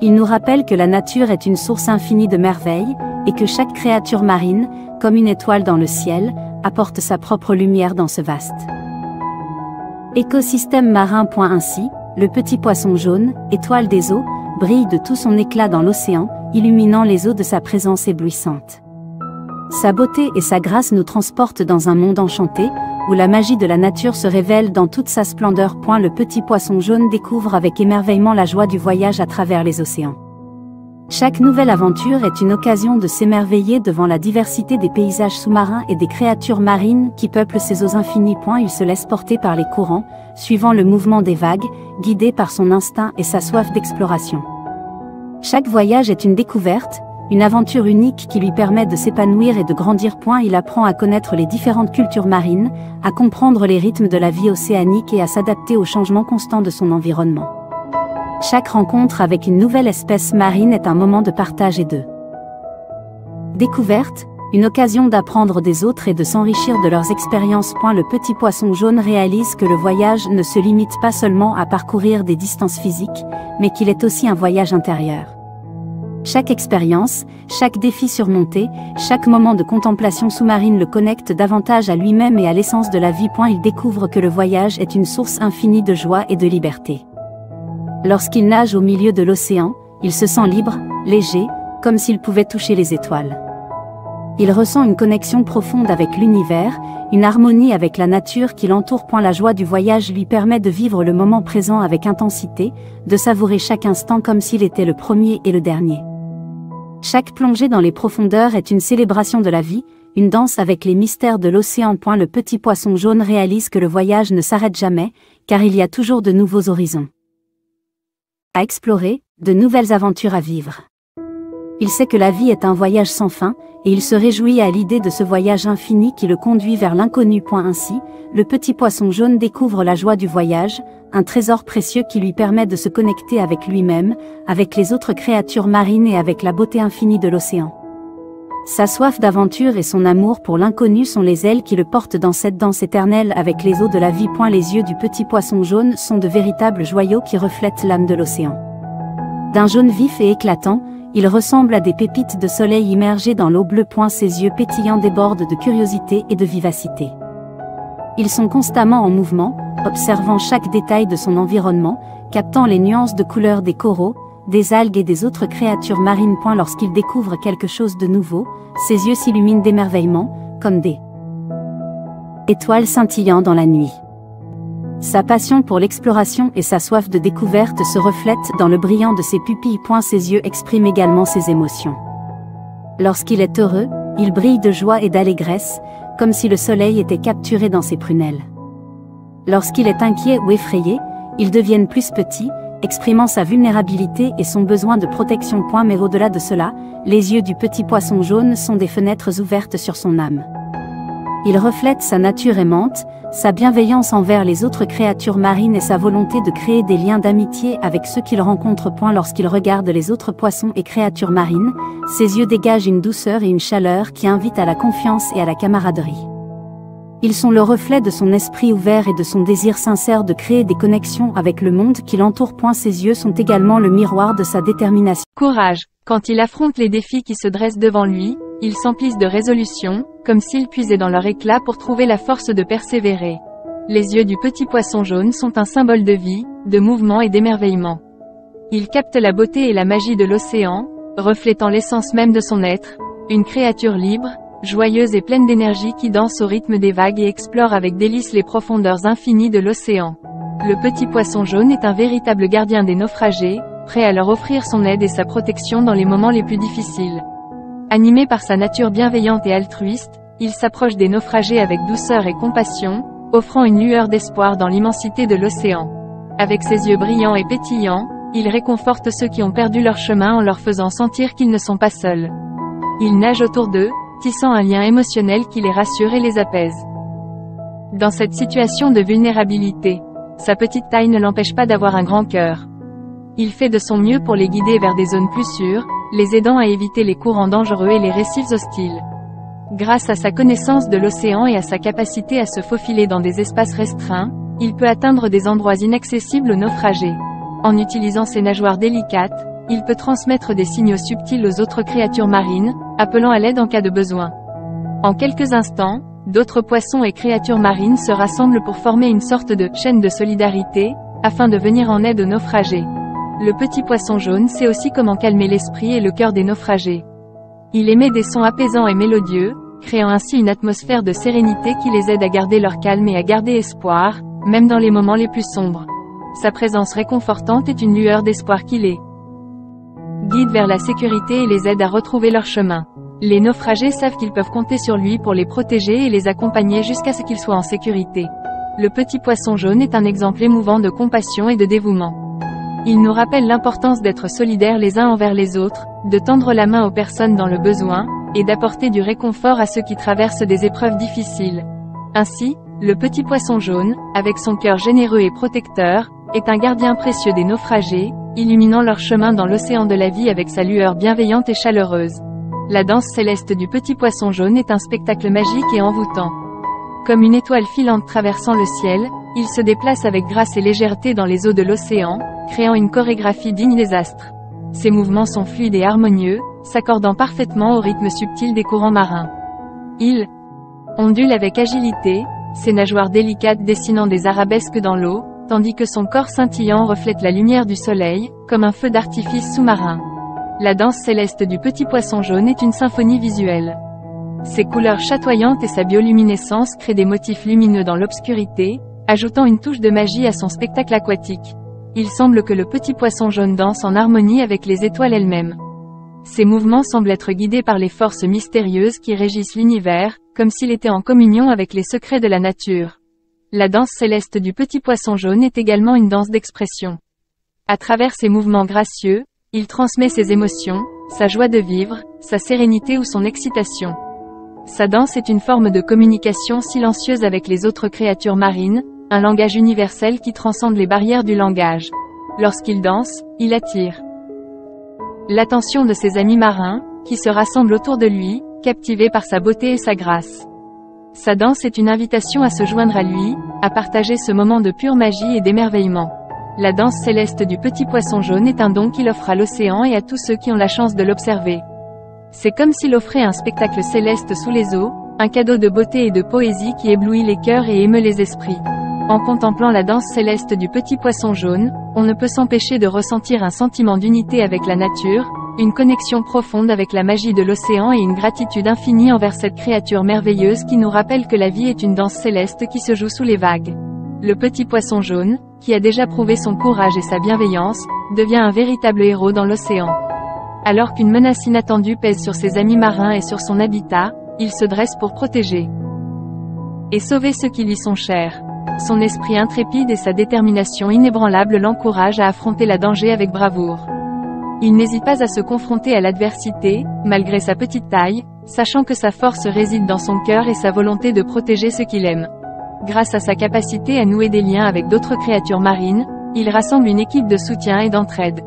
[SPEAKER 2] Il nous rappelle que la nature est une source infinie de merveilles, et que chaque créature marine, comme une étoile dans le ciel, apporte sa propre lumière dans ce vaste écosystème marin. Ainsi, le petit poisson jaune, étoile des eaux, brille de tout son éclat dans l'océan, illuminant les eaux de sa présence éblouissante. Sa beauté et sa grâce nous transportent dans un monde enchanté, où la magie de la nature se révèle dans toute sa splendeur. Le petit poisson jaune découvre avec émerveillement la joie du voyage à travers les océans. Chaque nouvelle aventure est une occasion de s'émerveiller devant la diversité des paysages sous-marins et des créatures marines qui peuplent ces eaux infinies. Il se laisse porter par les courants, suivant le mouvement des vagues, guidé par son instinct et sa soif d'exploration. Chaque voyage est une découverte, une aventure unique qui lui permet de s'épanouir et de grandir. Il apprend à connaître les différentes cultures marines, à comprendre les rythmes de la vie océanique et à s'adapter aux changements constants de son environnement. Chaque rencontre avec une nouvelle espèce marine est un moment de partage et de découverte, une occasion d'apprendre des autres et de s'enrichir de leurs expériences. Le petit poisson jaune réalise que le voyage ne se limite pas seulement à parcourir des distances physiques, mais qu'il est aussi un voyage intérieur. Chaque expérience, chaque défi surmonté, chaque moment de contemplation sous-marine le connecte davantage à lui-même et à l'essence de la vie. Il découvre que le voyage est une source infinie de joie et de liberté. Lorsqu'il nage au milieu de l'océan, il se sent libre, léger, comme s'il pouvait toucher les étoiles. Il ressent une connexion profonde avec l'univers, une harmonie avec la nature qui l'entoure. La joie du voyage lui permet de vivre le moment présent avec intensité, de savourer chaque instant comme s'il était le premier et le dernier. Chaque plongée dans les profondeurs est une célébration de la vie, une danse avec les mystères de l'océan. Le petit poisson jaune réalise que le voyage ne s'arrête jamais, car il y a toujours de nouveaux horizons à explorer, de nouvelles aventures à vivre. Il sait que la vie est un voyage sans fin, et il se réjouit à l'idée de ce voyage infini qui le conduit vers l'inconnu. Ainsi, le petit poisson jaune découvre la joie du voyage, un trésor précieux qui lui permet de se connecter avec lui-même, avec les autres créatures marines et avec la beauté infinie de l'océan. Sa soif d'aventure et son amour pour l'inconnu sont les ailes qui le portent dans cette danse éternelle avec les eaux de la vie. Les yeux du petit poisson jaune sont de véritables joyaux qui reflètent l'âme de l'océan. D'un jaune vif et éclatant, il ressemble à des pépites de soleil immergées dans l'eau bleue. Ses yeux pétillants débordent de curiosité et de vivacité. Ils sont constamment en mouvement, observant chaque détail de son environnement, captant les nuances de couleurs des coraux, des algues et des autres créatures marines. Lorsqu'il découvre quelque chose de nouveau, ses yeux s'illuminent d'émerveillement, comme des étoiles scintillant dans la nuit. Sa passion pour l'exploration et sa soif de découverte se reflètent dans le brillant de ses pupilles. Ses yeux expriment également ses émotions. Lorsqu'il est heureux, il brille de joie et d'allégresse, comme si le soleil était capturé dans ses prunelles. Lorsqu'il est inquiet ou effrayé, ils deviennent plus petits, exprimant sa vulnérabilité et son besoin de protection. Mais au-delà de cela, les yeux du petit poisson jaune sont des fenêtres ouvertes sur son âme. Il reflète sa nature aimante, sa bienveillance envers les autres créatures marines et sa volonté de créer des liens d'amitié avec ceux qu'il rencontre. Lorsqu'il regarde les autres poissons et créatures marines, ses yeux dégagent une douceur et une chaleur qui invitent à la confiance et à la camaraderie. Ils sont le reflet de son esprit ouvert et de son désir sincère de créer des connexions avec le monde qui l'entoure. Ses yeux sont également le miroir de sa détermination.
[SPEAKER 3] Courage. Quand il affronte les défis qui se dressent devant lui, ils s'emplissent de résolution, comme s'ils puisaient dans leur éclat pour trouver la force de persévérer. Les yeux du petit poisson jaune sont un symbole de vie, de mouvement et d'émerveillement. Il capte la beauté et la magie de l'océan, reflétant l'essence même de son être, une créature libre, joyeuse et pleine d'énergie qui danse au rythme des vagues et explore avec délice les profondeurs infinies de l'océan. Le petit poisson jaune est un véritable gardien des naufragés, prêt à leur offrir son aide et sa protection dans les moments les plus difficiles. Animé par sa nature bienveillante et altruiste, il s'approche des naufragés avec douceur et compassion, offrant une lueur d'espoir dans l'immensité de l'océan. Avec ses yeux brillants et pétillants, il réconforte ceux qui ont perdu leur chemin en leur faisant sentir qu'ils ne sont pas seuls. Il nage autour d'eux, tissant un lien émotionnel qui les rassure et les apaise. Dans cette situation de vulnérabilité, sa petite taille ne l'empêche pas d'avoir un grand cœur. Il fait de son mieux pour les guider vers des zones plus sûres, les aidant à éviter les courants dangereux et les récifs hostiles. Grâce à sa connaissance de l'océan et à sa capacité à se faufiler dans des espaces restreints, il peut atteindre des endroits inaccessibles aux naufragés. En utilisant ses nageoires délicates, il peut transmettre des signaux subtils aux autres créatures marines, appelant à l'aide en cas de besoin. En quelques instants, d'autres poissons et créatures marines se rassemblent pour former une sorte de chaîne de solidarité, afin de venir en aide aux naufragés. Le petit poisson jaune sait aussi comment calmer l'esprit et le cœur des naufragés. Il émet des sons apaisants et mélodieux, créant ainsi une atmosphère de sérénité qui les aide à garder leur calme et à garder espoir, même dans les moments les plus sombres. Sa présence réconfortante est une lueur d'espoir qui les guide vers la sécurité et les aide à retrouver leur chemin. Les naufragés savent qu'ils peuvent compter sur lui pour les protéger et les accompagner jusqu'à ce qu'ils soient en sécurité. Le petit poisson jaune est un exemple émouvant de compassion et de dévouement. Il nous rappelle l'importance d'être solidaires les uns envers les autres, de tendre la main aux personnes dans le besoin, et d'apporter du réconfort à ceux qui traversent des épreuves difficiles. Ainsi, le petit poisson jaune, avec son cœur généreux et protecteur, est un gardien précieux des naufragés, illuminant leur chemin dans l'océan de la vie avec sa lueur bienveillante et chaleureuse. La danse céleste du petit poisson jaune est un spectacle magique et envoûtant. Comme une étoile filante traversant le ciel, il se déplace avec grâce et légèreté dans les eaux de l'océan, créant une chorégraphie digne des astres. Ses mouvements sont fluides et harmonieux, s'accordant parfaitement au rythme subtil des courants marins. Il ondule avec agilité, ses nageoires délicates dessinant des arabesques dans l'eau, tandis que son corps scintillant reflète la lumière du soleil, comme un feu d'artifice sous-marin. La danse céleste du petit poisson jaune est une symphonie visuelle. Ses couleurs chatoyantes et sa bioluminescence créent des motifs lumineux dans l'obscurité, ajoutant une touche de magie à son spectacle aquatique. Il semble que le petit poisson jaune danse en harmonie avec les étoiles elles-mêmes. Ses mouvements semblent être guidés par les forces mystérieuses qui régissent l'univers, comme s'il était en communion avec les secrets de la nature. La danse céleste du petit poisson jaune est également une danse d'expression. À travers ses mouvements gracieux, il transmet ses émotions, sa joie de vivre, sa sérénité ou son excitation. Sa danse est une forme de communication silencieuse avec les autres créatures marines, un langage universel qui transcende les barrières du langage. Lorsqu'il danse, il attire l'attention de ses amis marins, qui se rassemblent autour de lui, captivés par sa beauté et sa grâce. Sa danse est une invitation à se joindre à lui, à partager ce moment de pure magie et d'émerveillement. La danse céleste du petit poisson jaune est un don qu'il offre à l'océan et à tous ceux qui ont la chance de l'observer. C'est comme s'il offrait un spectacle céleste sous les eaux, un cadeau de beauté et de poésie qui éblouit les cœurs et émeut les esprits. En contemplant la danse céleste du petit poisson jaune, on ne peut s'empêcher de ressentir un sentiment d'unité avec la nature, une connexion profonde avec la magie de l'océan et une gratitude infinie envers cette créature merveilleuse qui nous rappelle que la vie est une danse céleste qui se joue sous les vagues. Le petit poisson jaune, qui a déjà prouvé son courage et sa bienveillance, devient un véritable héros dans l'océan. Alors qu'une menace inattendue pèse sur ses amis marins et sur son habitat, il se dresse pour protéger et sauver ceux qui lui sont chers. Son esprit intrépide et sa détermination inébranlable l'encouragent à affronter la danger avec bravoure. Il n'hésite pas à se confronter à l'adversité, malgré sa petite taille, sachant que sa force réside dans son cœur et sa volonté de protéger ceux qu'il aime. Grâce à sa capacité à nouer des liens avec d'autres créatures marines, il rassemble une équipe de soutien et d'entraide.